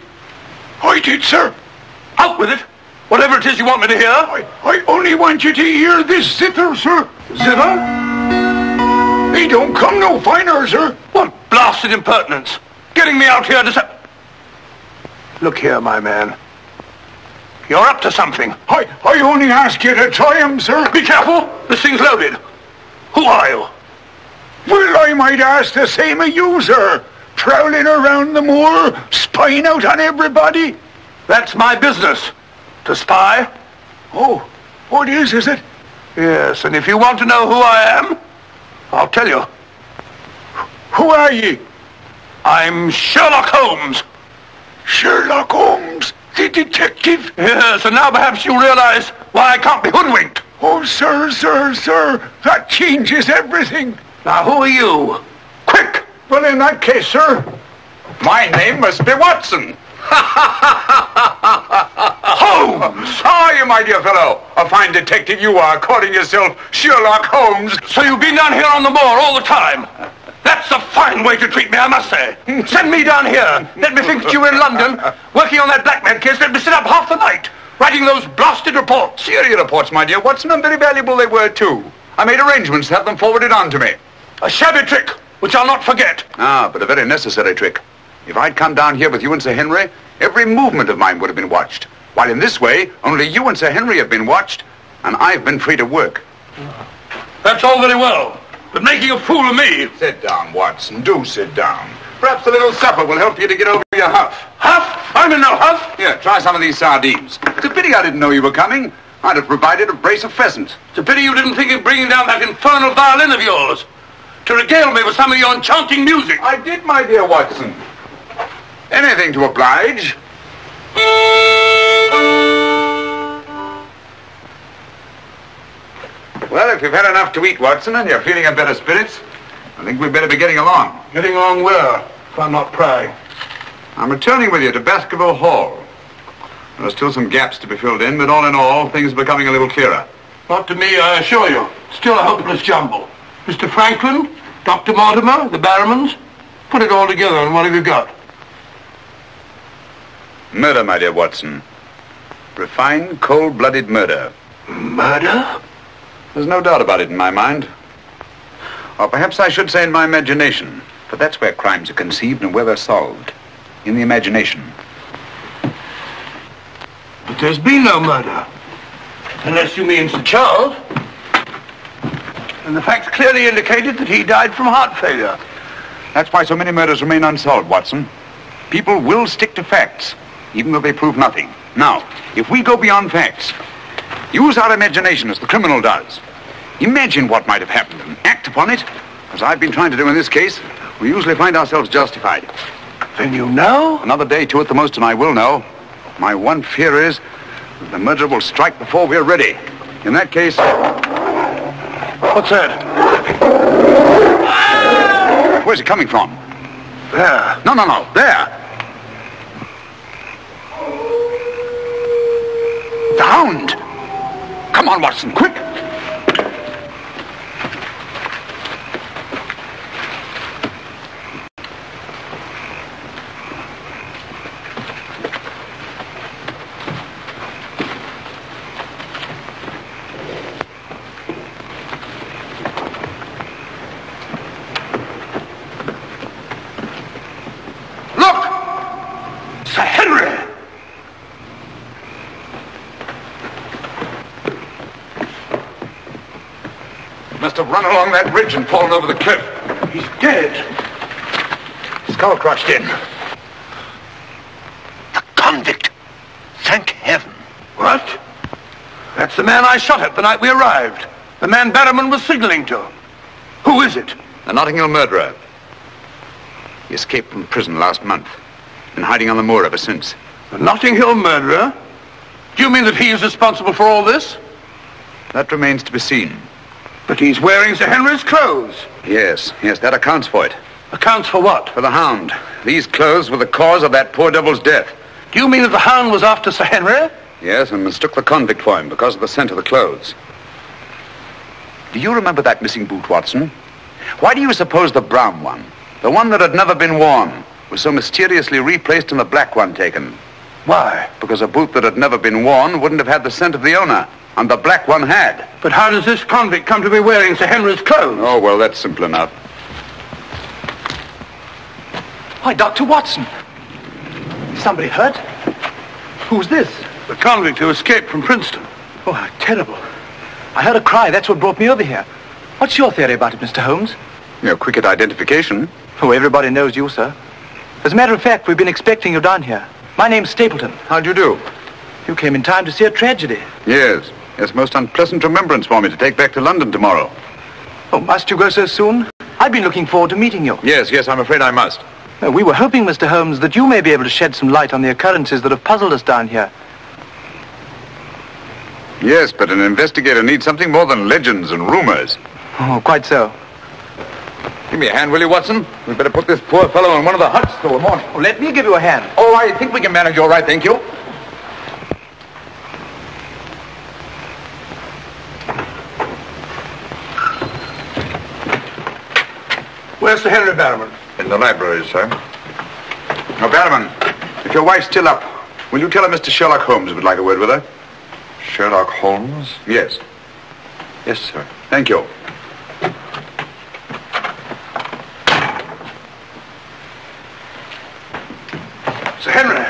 Speaker 6: I did, sir.
Speaker 4: Out with it. Whatever it is you want me to hear.
Speaker 6: I only want you to hear this zither, sir.
Speaker 4: Zither?
Speaker 6: He don't come no finer, sir.
Speaker 4: What blasted impertinence. Getting me out here to say... Look here, my man. You're up to something.
Speaker 6: I only ask you to try him, sir.
Speaker 4: Be careful. This thing's loaded. Who are you?
Speaker 6: Well, I might ask the same of you, sir. Prowling around the moor, spying out on everybody.
Speaker 4: That's my business. To spy.
Speaker 6: Oh, what is it?
Speaker 4: Yes, and if you want to know who I am, I'll tell you.
Speaker 6: Who are ye?
Speaker 4: I'm Sherlock Holmes.
Speaker 6: Sherlock Holmes, the detective?
Speaker 4: Yes, and now perhaps you realize why I can't be hoodwinked.
Speaker 6: Oh, sir, that changes everything.
Speaker 4: Now, who are you? Quick!
Speaker 6: Well, in that case, sir,
Speaker 10: my name must be Watson.
Speaker 4: Holmes!
Speaker 10: Ah, you my dear fellow. A fine detective you are, calling yourself Sherlock Holmes.
Speaker 4: So you've been down here on the moor all the time? That's a fine way to treat me, I must say. Send me down here. Let me think that you were in London, working on that blackmail case. Let me sit up half the night.
Speaker 6: writing those blasted reports.
Speaker 1: Serious reports, my dear Watson, and very valuable they were, too. I made arrangements to have them forwarded on to me.
Speaker 6: A shabby trick, which I'll not forget.
Speaker 1: Ah, but a very necessary trick. If I'd come down here with you and Sir Henry, every movement of mine would have been watched. While in this way, only you and Sir Henry have been watched, and I've been free to work.
Speaker 6: That's all very well, but making a fool of me...
Speaker 1: Sit down, Watson. Do sit down. Perhaps a little supper will help you to get over your huff.
Speaker 6: Huff? I'm in no huff.
Speaker 1: Here, try some of these sardines. It's a pity I didn't know you were coming. I'd have provided a brace of pheasants.
Speaker 6: It's a pity you didn't think of bringing down that infernal violin of yours to regale me with some of your enchanting music.
Speaker 1: I did, my dear Watson. Anything to oblige. Well, if you've had enough to eat, Watson, and you're feeling in better spirits, I think we'd better be getting along.
Speaker 6: Getting along where, if I'm not prying?
Speaker 1: I'm returning with you to Baskerville Hall. There are still some gaps to be filled in, but all in all, things are becoming a little clearer.
Speaker 6: Not to me, I assure you. Still a hopeless jumble. Mr. Franklin, Dr. Mortimer, the Barrowmans, put it all together, and what have you got?
Speaker 1: Murder, my dear Watson. Refined, cold-blooded murder.
Speaker 6: Murder?
Speaker 1: There's no doubt about it in my mind. Or perhaps I should say in my imagination, for that's where crimes are conceived and where they're solved. In the imagination.
Speaker 6: But there's been no murder. Unless you mean Sir Charles. And the facts clearly indicated that he died from heart failure.
Speaker 1: That's why so many murders remain unsolved, Watson. People will stick to facts, even though they prove nothing. Now, if we go beyond facts, use our imagination as the criminal does. Imagine what might have happened and act upon it, as I've been trying to do in this case. We usually find ourselves justified.
Speaker 6: Then you know?
Speaker 1: Another day, two at the most, and I will know. My one fear is that the murderer will strike before we're ready. In that case...
Speaker 6: What's that?
Speaker 1: Where's it coming from?
Speaker 6: There.
Speaker 1: No, there. The hound. Come on, Watson, quick. Run along that ridge and fallen over the cliff.
Speaker 6: He's dead.
Speaker 1: Skull crushed in.
Speaker 6: The convict. Thank heaven. What? That's the man I shot at the night we arrived. The man Barrowman was signaling to. Who is it?
Speaker 1: The Notting Hill murderer. He escaped from prison last month. Been hiding on the moor ever since.
Speaker 6: The Notting Hill murderer? Do you mean that he is responsible for all this?
Speaker 1: That remains to be seen.
Speaker 6: But he's wearing Sir Henry's clothes.
Speaker 1: Yes, that accounts for it.
Speaker 6: Accounts for what?
Speaker 1: For the hound. These clothes were the cause of that poor devil's death.
Speaker 6: Do you mean that the hound was after Sir Henry?
Speaker 1: Yes, and mistook the convict for him because of the scent of the clothes. Do you remember that missing boot, Watson? Why do you suppose the brown one, the one that had never been worn, was so mysteriously replaced and the black one taken?
Speaker 6: Why?
Speaker 1: Because a boot that had never been worn wouldn't have had the scent of the owner. And the black one had.
Speaker 6: But how does this convict come to be wearing Sir Henry's clothes?
Speaker 1: Oh, well, that's simple enough.
Speaker 14: Why, Dr. Watson. Is somebody hurt? Who's this?
Speaker 6: The convict who escaped from Princeton.
Speaker 14: Oh, how terrible. I heard a cry. That's what brought me over here. What's your theory about it, Mr. Holmes?
Speaker 1: You're quick at identification.
Speaker 14: Oh, everybody knows you, sir. As a matter of fact, we've been expecting you down here. My name's Stapleton.
Speaker 1: How'd you do?
Speaker 14: You came in time to see a tragedy.
Speaker 1: Yes. It's a most unpleasant remembrance for me to take back to London tomorrow.
Speaker 14: Oh, must you go so soon? I've been looking forward to meeting you.
Speaker 1: Yes, I'm afraid I must.
Speaker 14: We were hoping, Mr. Holmes, that you may be able to shed some light on the occurrences that have puzzled us down here.
Speaker 1: Yes, but an investigator needs something more than legends and rumors.
Speaker 14: Oh, quite so.
Speaker 1: Give me a hand, will you, Watson? We'd better put this poor fellow in one of the huts till the morning.
Speaker 14: Oh, let me give you a hand.
Speaker 1: Oh, I think we can manage all right, thank you.
Speaker 6: Where's Sir Henry Barrowman?
Speaker 13: In the library, sir.
Speaker 1: Now, Barrowman, if your wife's still up, Will you tell her Mr. Sherlock Holmes would like a word with her?
Speaker 13: Sherlock Holmes?
Speaker 1: Yes.
Speaker 13: Yes, sir.
Speaker 1: Thank you.
Speaker 6: Sir Henry.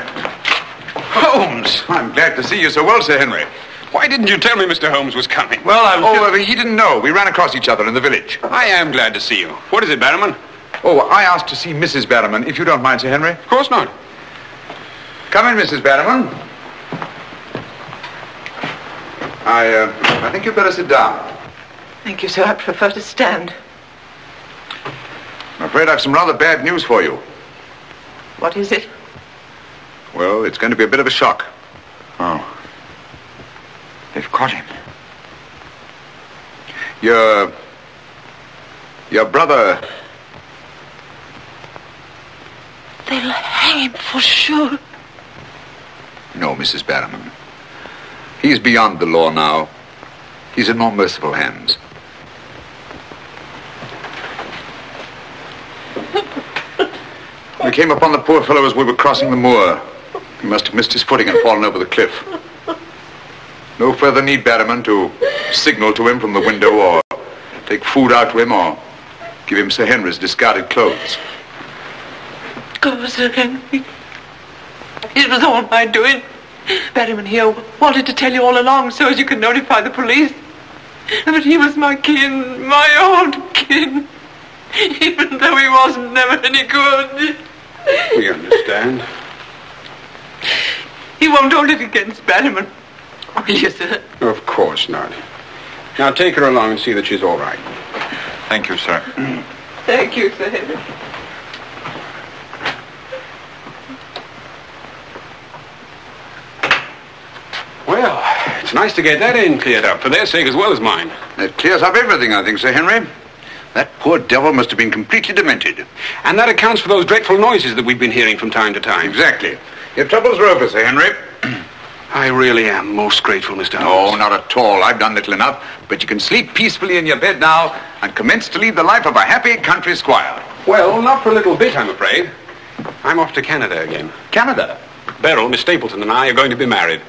Speaker 10: Holmes!
Speaker 1: I'm glad to see you so well, Sir Henry.
Speaker 10: Why didn't you tell me Mr. Holmes was coming?
Speaker 6: Well, I was...
Speaker 1: he didn't know. We ran across each other in the village.
Speaker 10: I am glad to see you. What is it, Barrowman?
Speaker 1: Oh, I asked to see Mrs. Barrowman, if you don't mind, Sir Henry.
Speaker 10: Of course not.
Speaker 1: Come in, Mrs. Barrowman. I think you'd better sit down.
Speaker 16: Thank you, sir. I prefer to stand.
Speaker 1: I'm afraid I've some rather bad news for you.
Speaker 16: What is it?
Speaker 1: Well, it's going to be a bit of a shock.
Speaker 13: Oh. They've caught him.
Speaker 1: Your brother...
Speaker 16: They'll hang him for sure.
Speaker 1: No, Mrs. Barrowman. He's beyond the law now. He's in more merciful hands. We came upon the poor fellow as we were crossing the moor. He must have missed his footing and fallen over the cliff. No further need, Barrowman, to signal to him from the window or take food out to him or give him Sir Henry's discarded clothes.
Speaker 16: Oh, Sir Henry. It was all my doing. Barrowman here wanted to tell you all along so as you could notify the police. But he was my kin, my own kin. Even though he wasn't never any good.
Speaker 10: We understand.
Speaker 16: He won't hold it against Barrowman, will you, sir?
Speaker 10: Of course not. Now take her along and see that she's all right.
Speaker 13: Thank you, sir.
Speaker 16: Thank you, Sir Henry.
Speaker 10: Well, it's nice to get that in cleared up, for their sake as well as mine.
Speaker 1: It clears up everything, I think, Sir Henry. That poor devil must have been completely demented.
Speaker 10: And that accounts for those dreadful noises that we've been hearing from time to time.
Speaker 1: Exactly. Your troubles are over, Sir Henry.
Speaker 10: I really am most grateful, Mr.
Speaker 1: No,
Speaker 10: Holmes.
Speaker 1: not at all. I've done little enough. But you can sleep peacefully in your bed now and commence to lead the life of a happy country squire.
Speaker 10: Well, not for a little bit, I'm afraid. I'm off to Canada again.
Speaker 1: Canada?
Speaker 10: Beryl, Miss Stapleton and I are going to be married.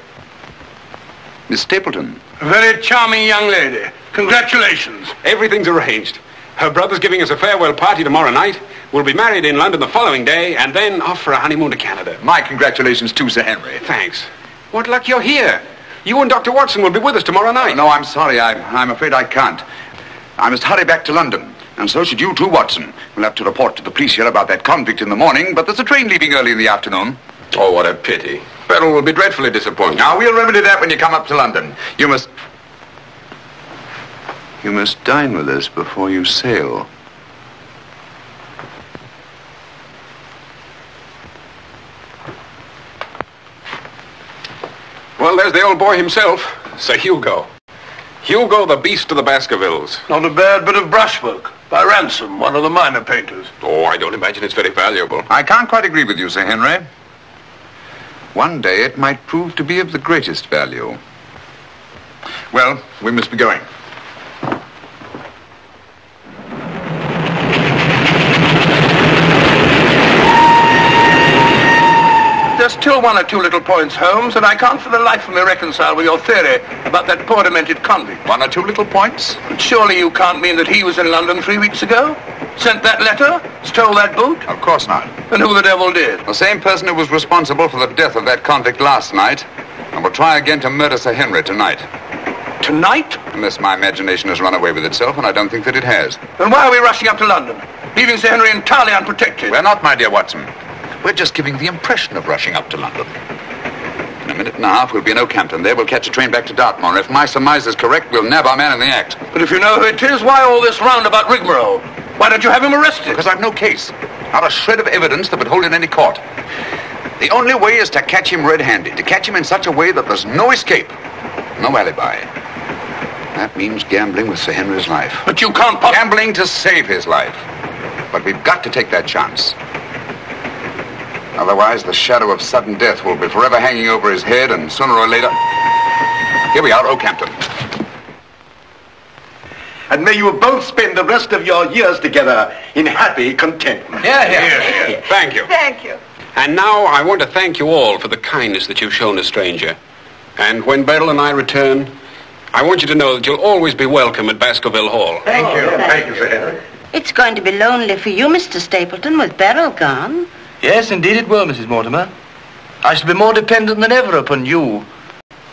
Speaker 1: Miss Stapleton?
Speaker 6: A very charming young lady. Congratulations.
Speaker 10: Everything's arranged. Her brother's giving us a farewell party tomorrow night. We'll be married in London the following day, and then off for a honeymoon to Canada.
Speaker 1: My congratulations too, Sir Henry.
Speaker 10: Thanks. What luck you're here. You and Dr. Watson will be with us tomorrow night.
Speaker 1: No, I'm sorry. I'm afraid I can't. I must hurry back to London. And so should you too, Watson. We'll have to report to the police here about that convict in the morning, but there's a train leaving early in the afternoon.
Speaker 10: Oh, what a pity. Beryl will be dreadfully disappointed.
Speaker 1: Now, we'll remedy that when you come up to London. You must dine with us before you sail.
Speaker 10: Well, there's the old boy himself, Sir Hugo. Hugo, the beast of the Baskervilles.
Speaker 6: Not a bad bit of brushwork. By Ransom, one of the minor painters.
Speaker 10: Oh, I don't imagine it's very valuable.
Speaker 1: I can't quite agree with you, Sir Henry. One day it might prove to be of the greatest value. Well, we must be going.
Speaker 6: There's still one or two little points, Holmes, that I can't for the life of me reconcile with your theory about that poor demented convict.
Speaker 1: One or two little points?
Speaker 6: But surely you can't mean that he was in London 3 weeks ago? Sent that letter? Stole that boot?
Speaker 1: Of course not.
Speaker 6: And who the devil did?
Speaker 1: The same person who was responsible for the death of that convict last night and will try again to murder Sir Henry tonight.
Speaker 6: Tonight?
Speaker 1: Unless my imagination has run away with itself, and I don't think that it has.
Speaker 6: Then why are we rushing up to London, leaving Sir Henry entirely unprotected?
Speaker 1: We're not, my dear Watson. We're just giving the impression of rushing up to London. In a minute and a half, we'll be in Oakhampton. There, we'll catch a train back to Dartmoor. If my surmise is correct, we'll nab our man in the act.
Speaker 6: But if you know who it is, why all this roundabout rigmarole? Why don't you have him arrested?
Speaker 1: Because I've no case. Not a shred of evidence that would hold in any court. The only way is to catch him red-handed, to catch him in such a way that there's no escape, no alibi. That means gambling with Sir Henry's life.
Speaker 6: But you can't
Speaker 1: Gambling to save his life. But we've got to take that chance. Otherwise, the shadow of sudden death will be forever hanging over his head, and sooner or later... Here we are, Oakhampton.
Speaker 5: And may you both spend the rest of your years together in happy contentment.
Speaker 10: Yeah. Thank you.
Speaker 16: Thank you.
Speaker 10: And now I want to thank you all for the kindness that you've shown a stranger. And when Beryl and I return, I want you to know that you'll always be welcome at Baskerville Hall.
Speaker 3: Thank you. Thank you, Sir Henry.
Speaker 11: It's going to be lonely for you, Mr. Stapleton, with Beryl gone.
Speaker 14: Yes, indeed it will, Mrs. Mortimer. I shall be more dependent than ever upon you,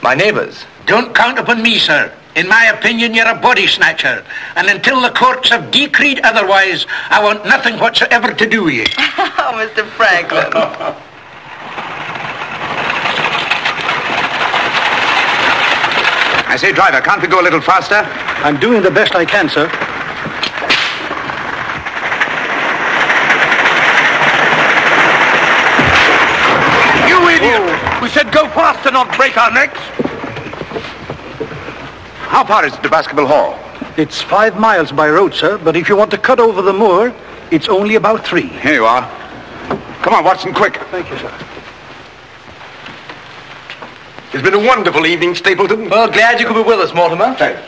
Speaker 14: my neighbours.
Speaker 8: Don't count upon me, sir. In my opinion, you're a body snatcher. And until the courts have decreed otherwise, I want nothing whatsoever to do with you.
Speaker 15: Oh, Mr. Franklin.
Speaker 1: I say, driver, can't we go a little faster?
Speaker 14: I'm doing the best I can, sir.
Speaker 6: You idiot! We said go faster, not break our necks.
Speaker 3: How far is it to Baskerville Hall?
Speaker 14: It's 5 miles by road, sir, but if you want to cut over the moor, it's only about 3.
Speaker 1: Here you are. Come on, Watson, quick.
Speaker 14: Thank you, sir.
Speaker 3: It's been a wonderful evening, Stapleton.
Speaker 14: Well, glad you could be with us, Mortimer.
Speaker 3: Thanks.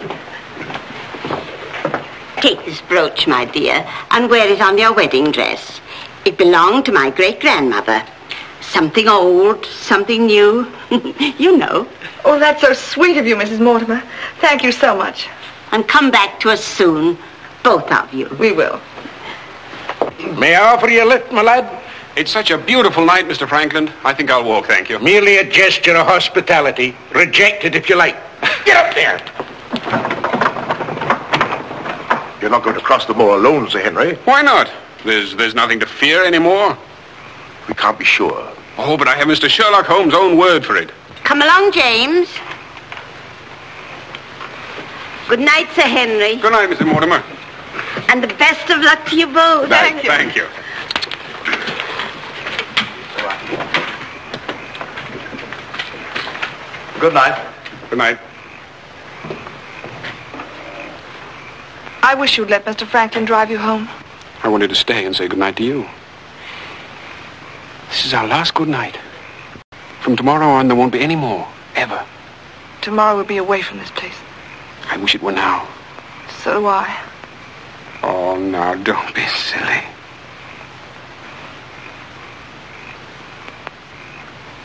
Speaker 11: Take this brooch, my dear, and wear it on your wedding dress. It belonged to my great-grandmother. Something old, something new. You know.
Speaker 15: Oh, that's so sweet of you, Mrs. Mortimer. Thank you so much.
Speaker 11: And come back to us soon, both of you.
Speaker 15: We will.
Speaker 8: May I offer you a lift, my lad?
Speaker 10: It's such a beautiful night, Mr. Franklin. I think I'll walk, thank you.
Speaker 8: Merely a gesture of hospitality. Reject it if you like. Get up there!
Speaker 3: You're not going to cross the moor alone, Sir Henry.
Speaker 10: Why not? There's nothing to fear anymore.
Speaker 3: We can't be sure.
Speaker 10: Oh, but I have Mr. Sherlock Holmes' own word for it.
Speaker 11: Come along, James. Good night, Sir Henry.
Speaker 10: Good night, Mrs. Mortimer.
Speaker 11: And the best of luck to you both.
Speaker 10: Thank you. Thank you.
Speaker 14: Good night.
Speaker 10: Good night.
Speaker 15: I wish you'd let Mr. Franklin drive you home.
Speaker 10: I wanted to stay and say good night to you. This is our last good night. From tomorrow on, there won't be any more, ever.
Speaker 15: Tomorrow we'll be away from this place.
Speaker 10: I wish it were now.
Speaker 15: So do I.
Speaker 10: Oh, now, don't be silly.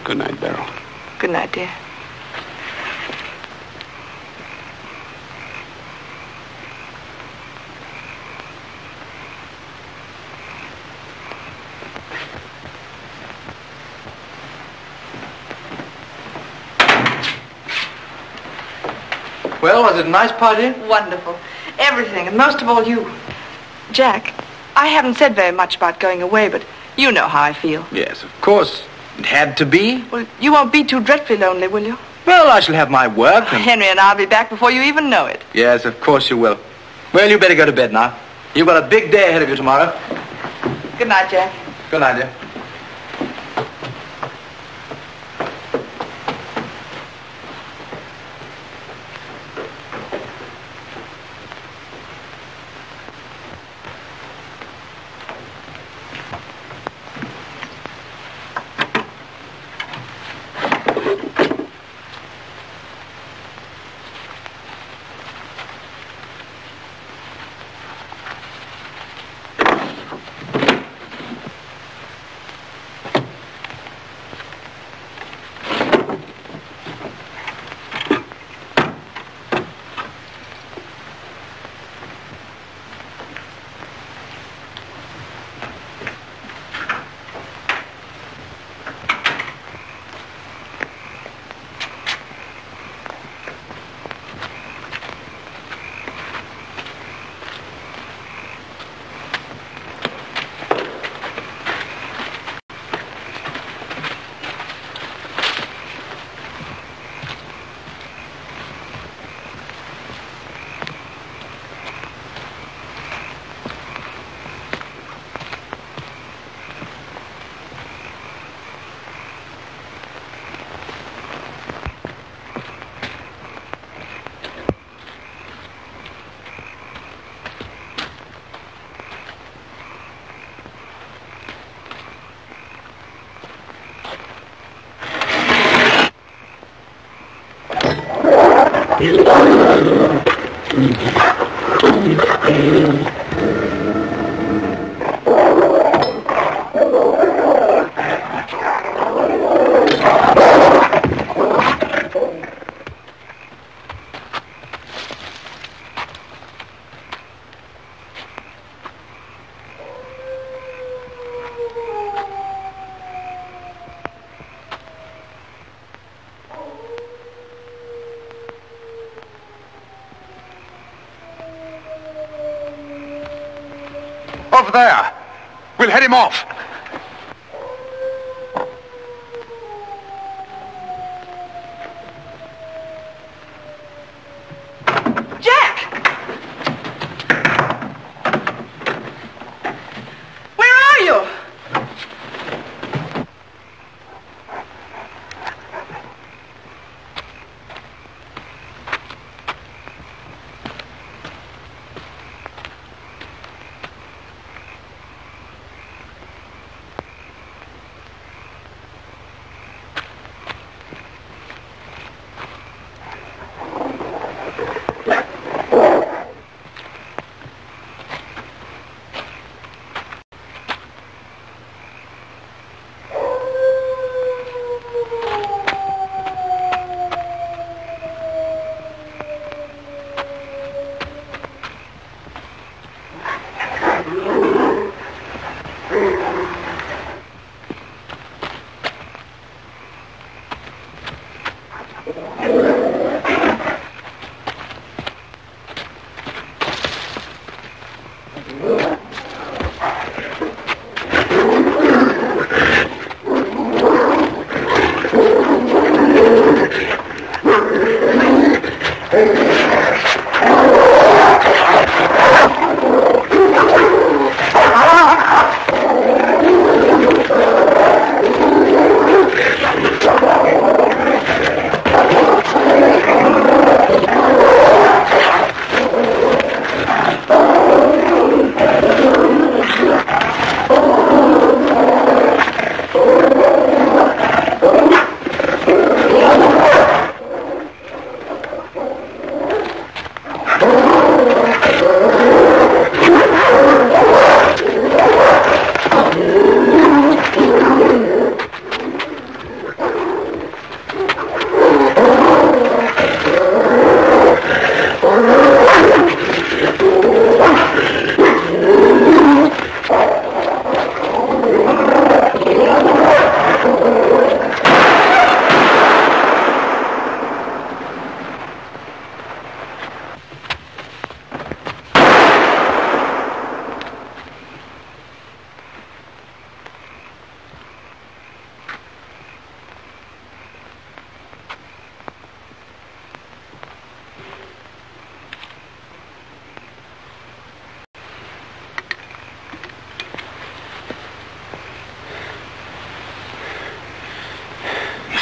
Speaker 10: Good night, Beryl.
Speaker 15: Good night, dear.
Speaker 14: Well, was it a nice party?
Speaker 15: Wonderful. Everything, and most of all you. Jack, I haven't said very much about going away, but you know how I feel.
Speaker 14: Yes, of course. It had to be.
Speaker 15: Well, you won't be too dreadfully lonely, will you?
Speaker 14: Well, I shall have my work. And...
Speaker 15: Henry and I'll be back before you even know it.
Speaker 14: Yes, of course you will. Well, you better go to bed now. You've got a big day ahead of you tomorrow.
Speaker 15: Good night, Jack.
Speaker 14: Good night, dear.
Speaker 1: over there. We'll head him off.
Speaker 15: Jack! Where are you?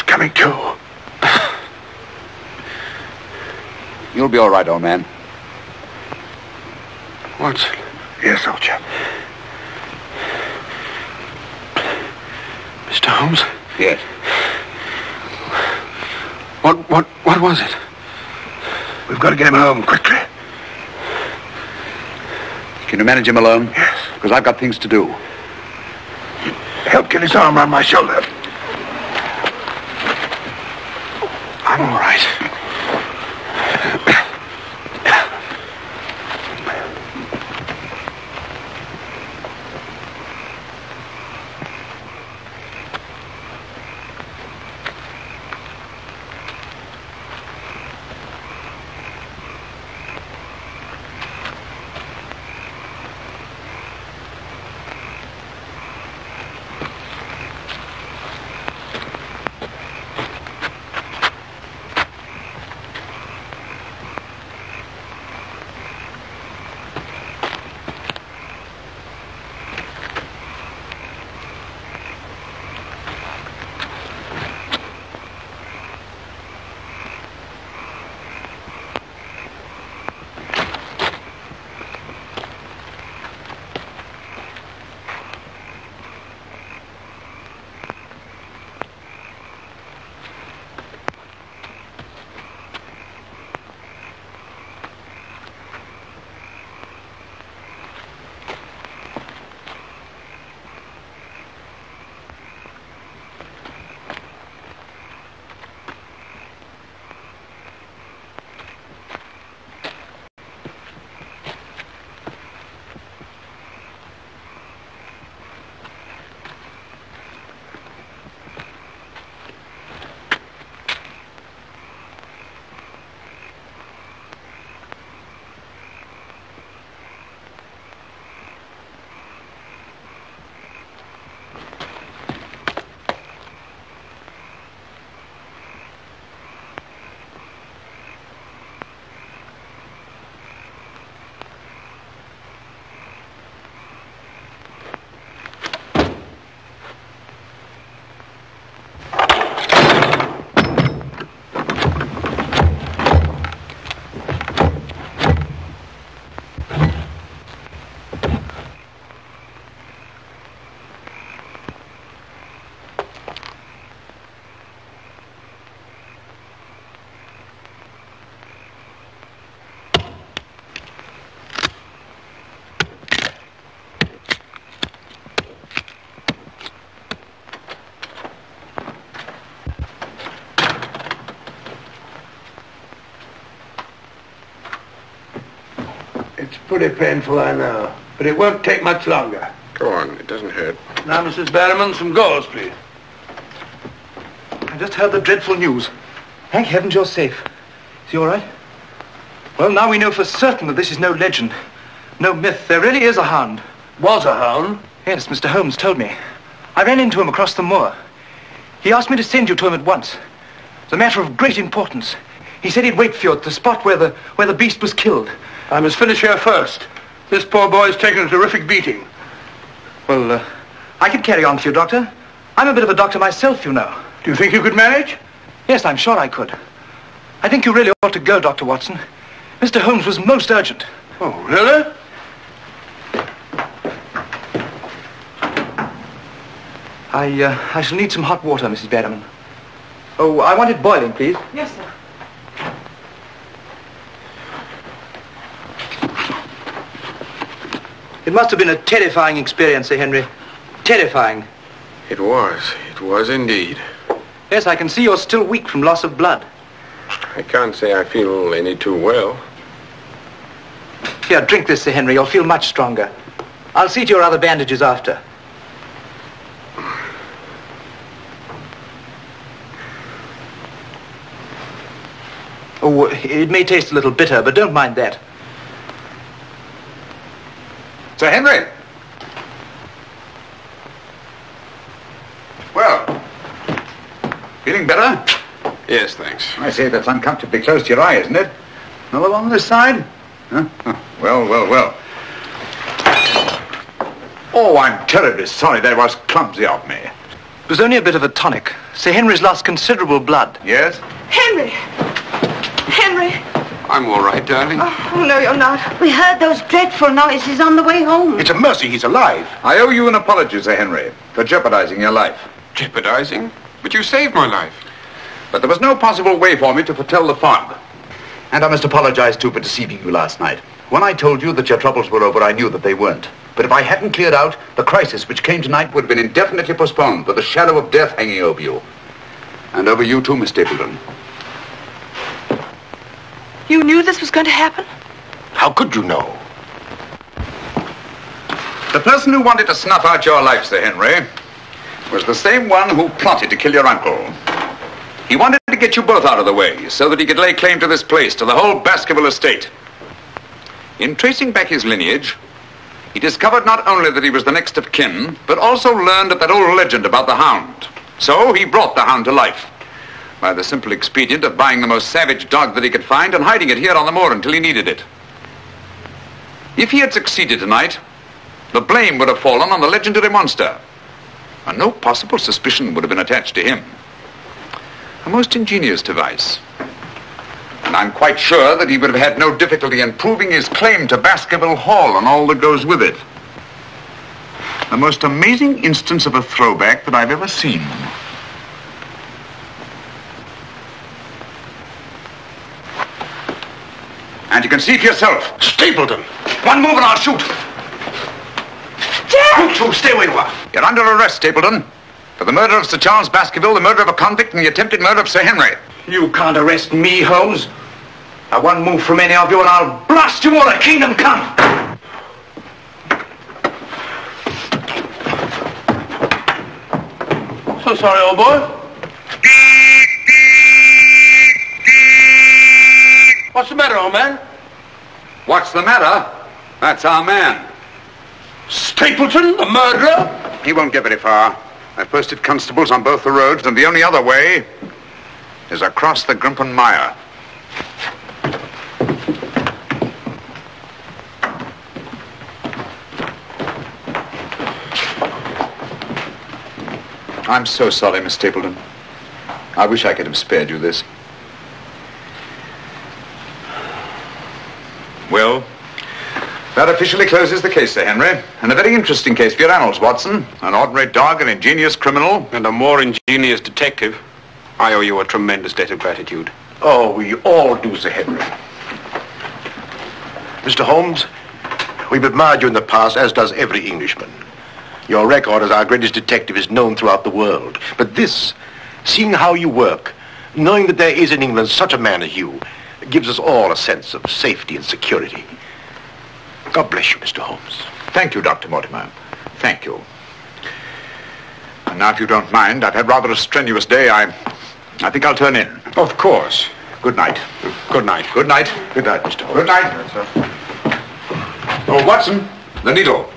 Speaker 6: Coming to.
Speaker 1: You'll be all right, old man.
Speaker 10: Watson.
Speaker 6: Yes, old chap.
Speaker 10: Mr. Holmes?
Speaker 1: Yes.
Speaker 10: What was it?
Speaker 6: We've got to get him home quickly.
Speaker 1: Can you manage him alone?
Speaker 6: Yes.
Speaker 1: Because I've got things to do.
Speaker 6: Help get his arm around my shoulder.
Speaker 10: I'm all right.
Speaker 4: Pretty painful, I know. But it won't take much longer.
Speaker 3: Go on, it doesn't hurt.
Speaker 4: Now, Mrs. Barrowman, some gauze, please.
Speaker 14: I just heard the dreadful news. Thank heavens you're safe. Is he all right? Well, now we know for certain that this is no legend, no myth. There really is a hound.
Speaker 4: Was a hound?
Speaker 14: Yes, Mr. Holmes told me. I ran into him across the moor. He asked me to send you to him at once. It's a matter of great importance. He said he'd wait for you at the spot where the beast was killed.
Speaker 4: I must finish here first. This poor boy's taken a terrific beating.
Speaker 14: Well, I could carry on for you, Doctor. I'm a bit of a doctor myself, you know.
Speaker 4: Do you think you could manage?
Speaker 14: Yes, I'm sure I could. I think you really ought to go, Dr. Watson. Mr. Holmes was most urgent.
Speaker 4: Oh, really?
Speaker 14: I shall need some hot water, Mrs. Barrowman. Oh, I want it boiling, please.
Speaker 15: Yes, sir.
Speaker 14: It must have been a terrifying experience, Sir Henry. Terrifying.
Speaker 3: It was indeed.
Speaker 14: Yes, I can see you're still weak from loss of blood.
Speaker 3: I can't say I feel any too well.
Speaker 14: Here, drink this, Sir Henry. You'll feel much stronger. I'll see to your other bandages after. Oh, it may taste a little bitter, but don't mind that.
Speaker 1: Sir Henry! Well, feeling better?
Speaker 10: Yes, thanks.
Speaker 1: I say that's uncomfortably close to your eye, isn't it? Another one on this side? Huh? Well. Oh, I'm terribly sorry. That was clumsy of me.
Speaker 14: It was only a bit of a tonic. Sir Henry's lost considerable blood.
Speaker 1: Yes?
Speaker 15: Henry! Henry!
Speaker 10: I'm all right, darling.
Speaker 15: Oh, no, you're not.
Speaker 11: We heard those dreadful noises on the way home.
Speaker 3: It's a mercy he's alive.
Speaker 1: I owe you an apology, Sir Henry, for jeopardizing your life.
Speaker 10: Jeopardizing? But you saved my life.
Speaker 1: But there was no possible way for me to foretell the fog. And I must apologize, too, for deceiving you last night. When I told you that your troubles were over, I knew that they weren't. But if I hadn't cleared out, the crisis which came tonight would have been indefinitely postponed, with the shadow of death hanging over you. And over you, too, Miss Stapleton.
Speaker 15: You knew this was going to happen?
Speaker 3: How could you know?
Speaker 1: The person who wanted to snuff out your life, Sir Henry, was the same one who plotted to kill your uncle. He wanted to get you both out of the way so that he could lay claim to this place, to the whole Baskeville estate. In tracing back his lineage, he discovered not only that he was the next of kin, but also learned of that old legend about the hound. So he brought the hound to life by the simple expedient of buying the most savage dog that he could find and hiding it here on the moor until he needed it. If he had succeeded tonight, the blame would have fallen on the legendary monster, and no possible suspicion would have been attached to him. A most ingenious device. And I'm quite sure that he would have had no difficulty in proving his claim to Baskerville Hall and all that goes with it. The most amazing instance of a throwback that I've ever seen. And you can see for yourself.
Speaker 3: Stapleton!
Speaker 1: One move and I'll shoot.
Speaker 15: Jack!
Speaker 1: You two, stay where you are. You're under arrest, Stapleton. For the murder of Sir Charles Baskervill, the murder of a convict, and the attempted murder of Sir Henry.
Speaker 14: You can't arrest me, Holmes. Now, one move from any of you and I'll blast you all to kingdom come.
Speaker 4: So sorry, old boy. What's the matter, old man?
Speaker 1: What's the matter? That's our man.
Speaker 4: Stapleton, the murderer?
Speaker 1: He won't get very far. I've posted constables on both the roads, and the only other way is across the Grimpen Mire. I'm so sorry, Miss Stapleton. I wish I could have spared you this. Well, that officially closes the case, Sir Henry. And a very interesting case for your annals, Watson. An ordinary dog, an ingenious criminal.
Speaker 10: And a more ingenious detective. I owe you a tremendous debt of gratitude.
Speaker 3: Oh, we all do, Sir Henry. Mr. Holmes, we've admired you in the past, as does every Englishman. Your record as our greatest detective is known throughout the world. But this, seeing how you work, knowing that there is in England such a man as you, gives us all a sense of safety and security.
Speaker 1: God bless you, Mr. Holmes. Thank you, Dr. Mortimer. Thank you. And now, if you don't mind, I've had rather a strenuous day. I think I'll turn in.
Speaker 10: Of course.
Speaker 1: Good night.
Speaker 10: Good night.
Speaker 1: Good night. Good night, Mr. Holmes. Good night. Oh, Watson, the needle.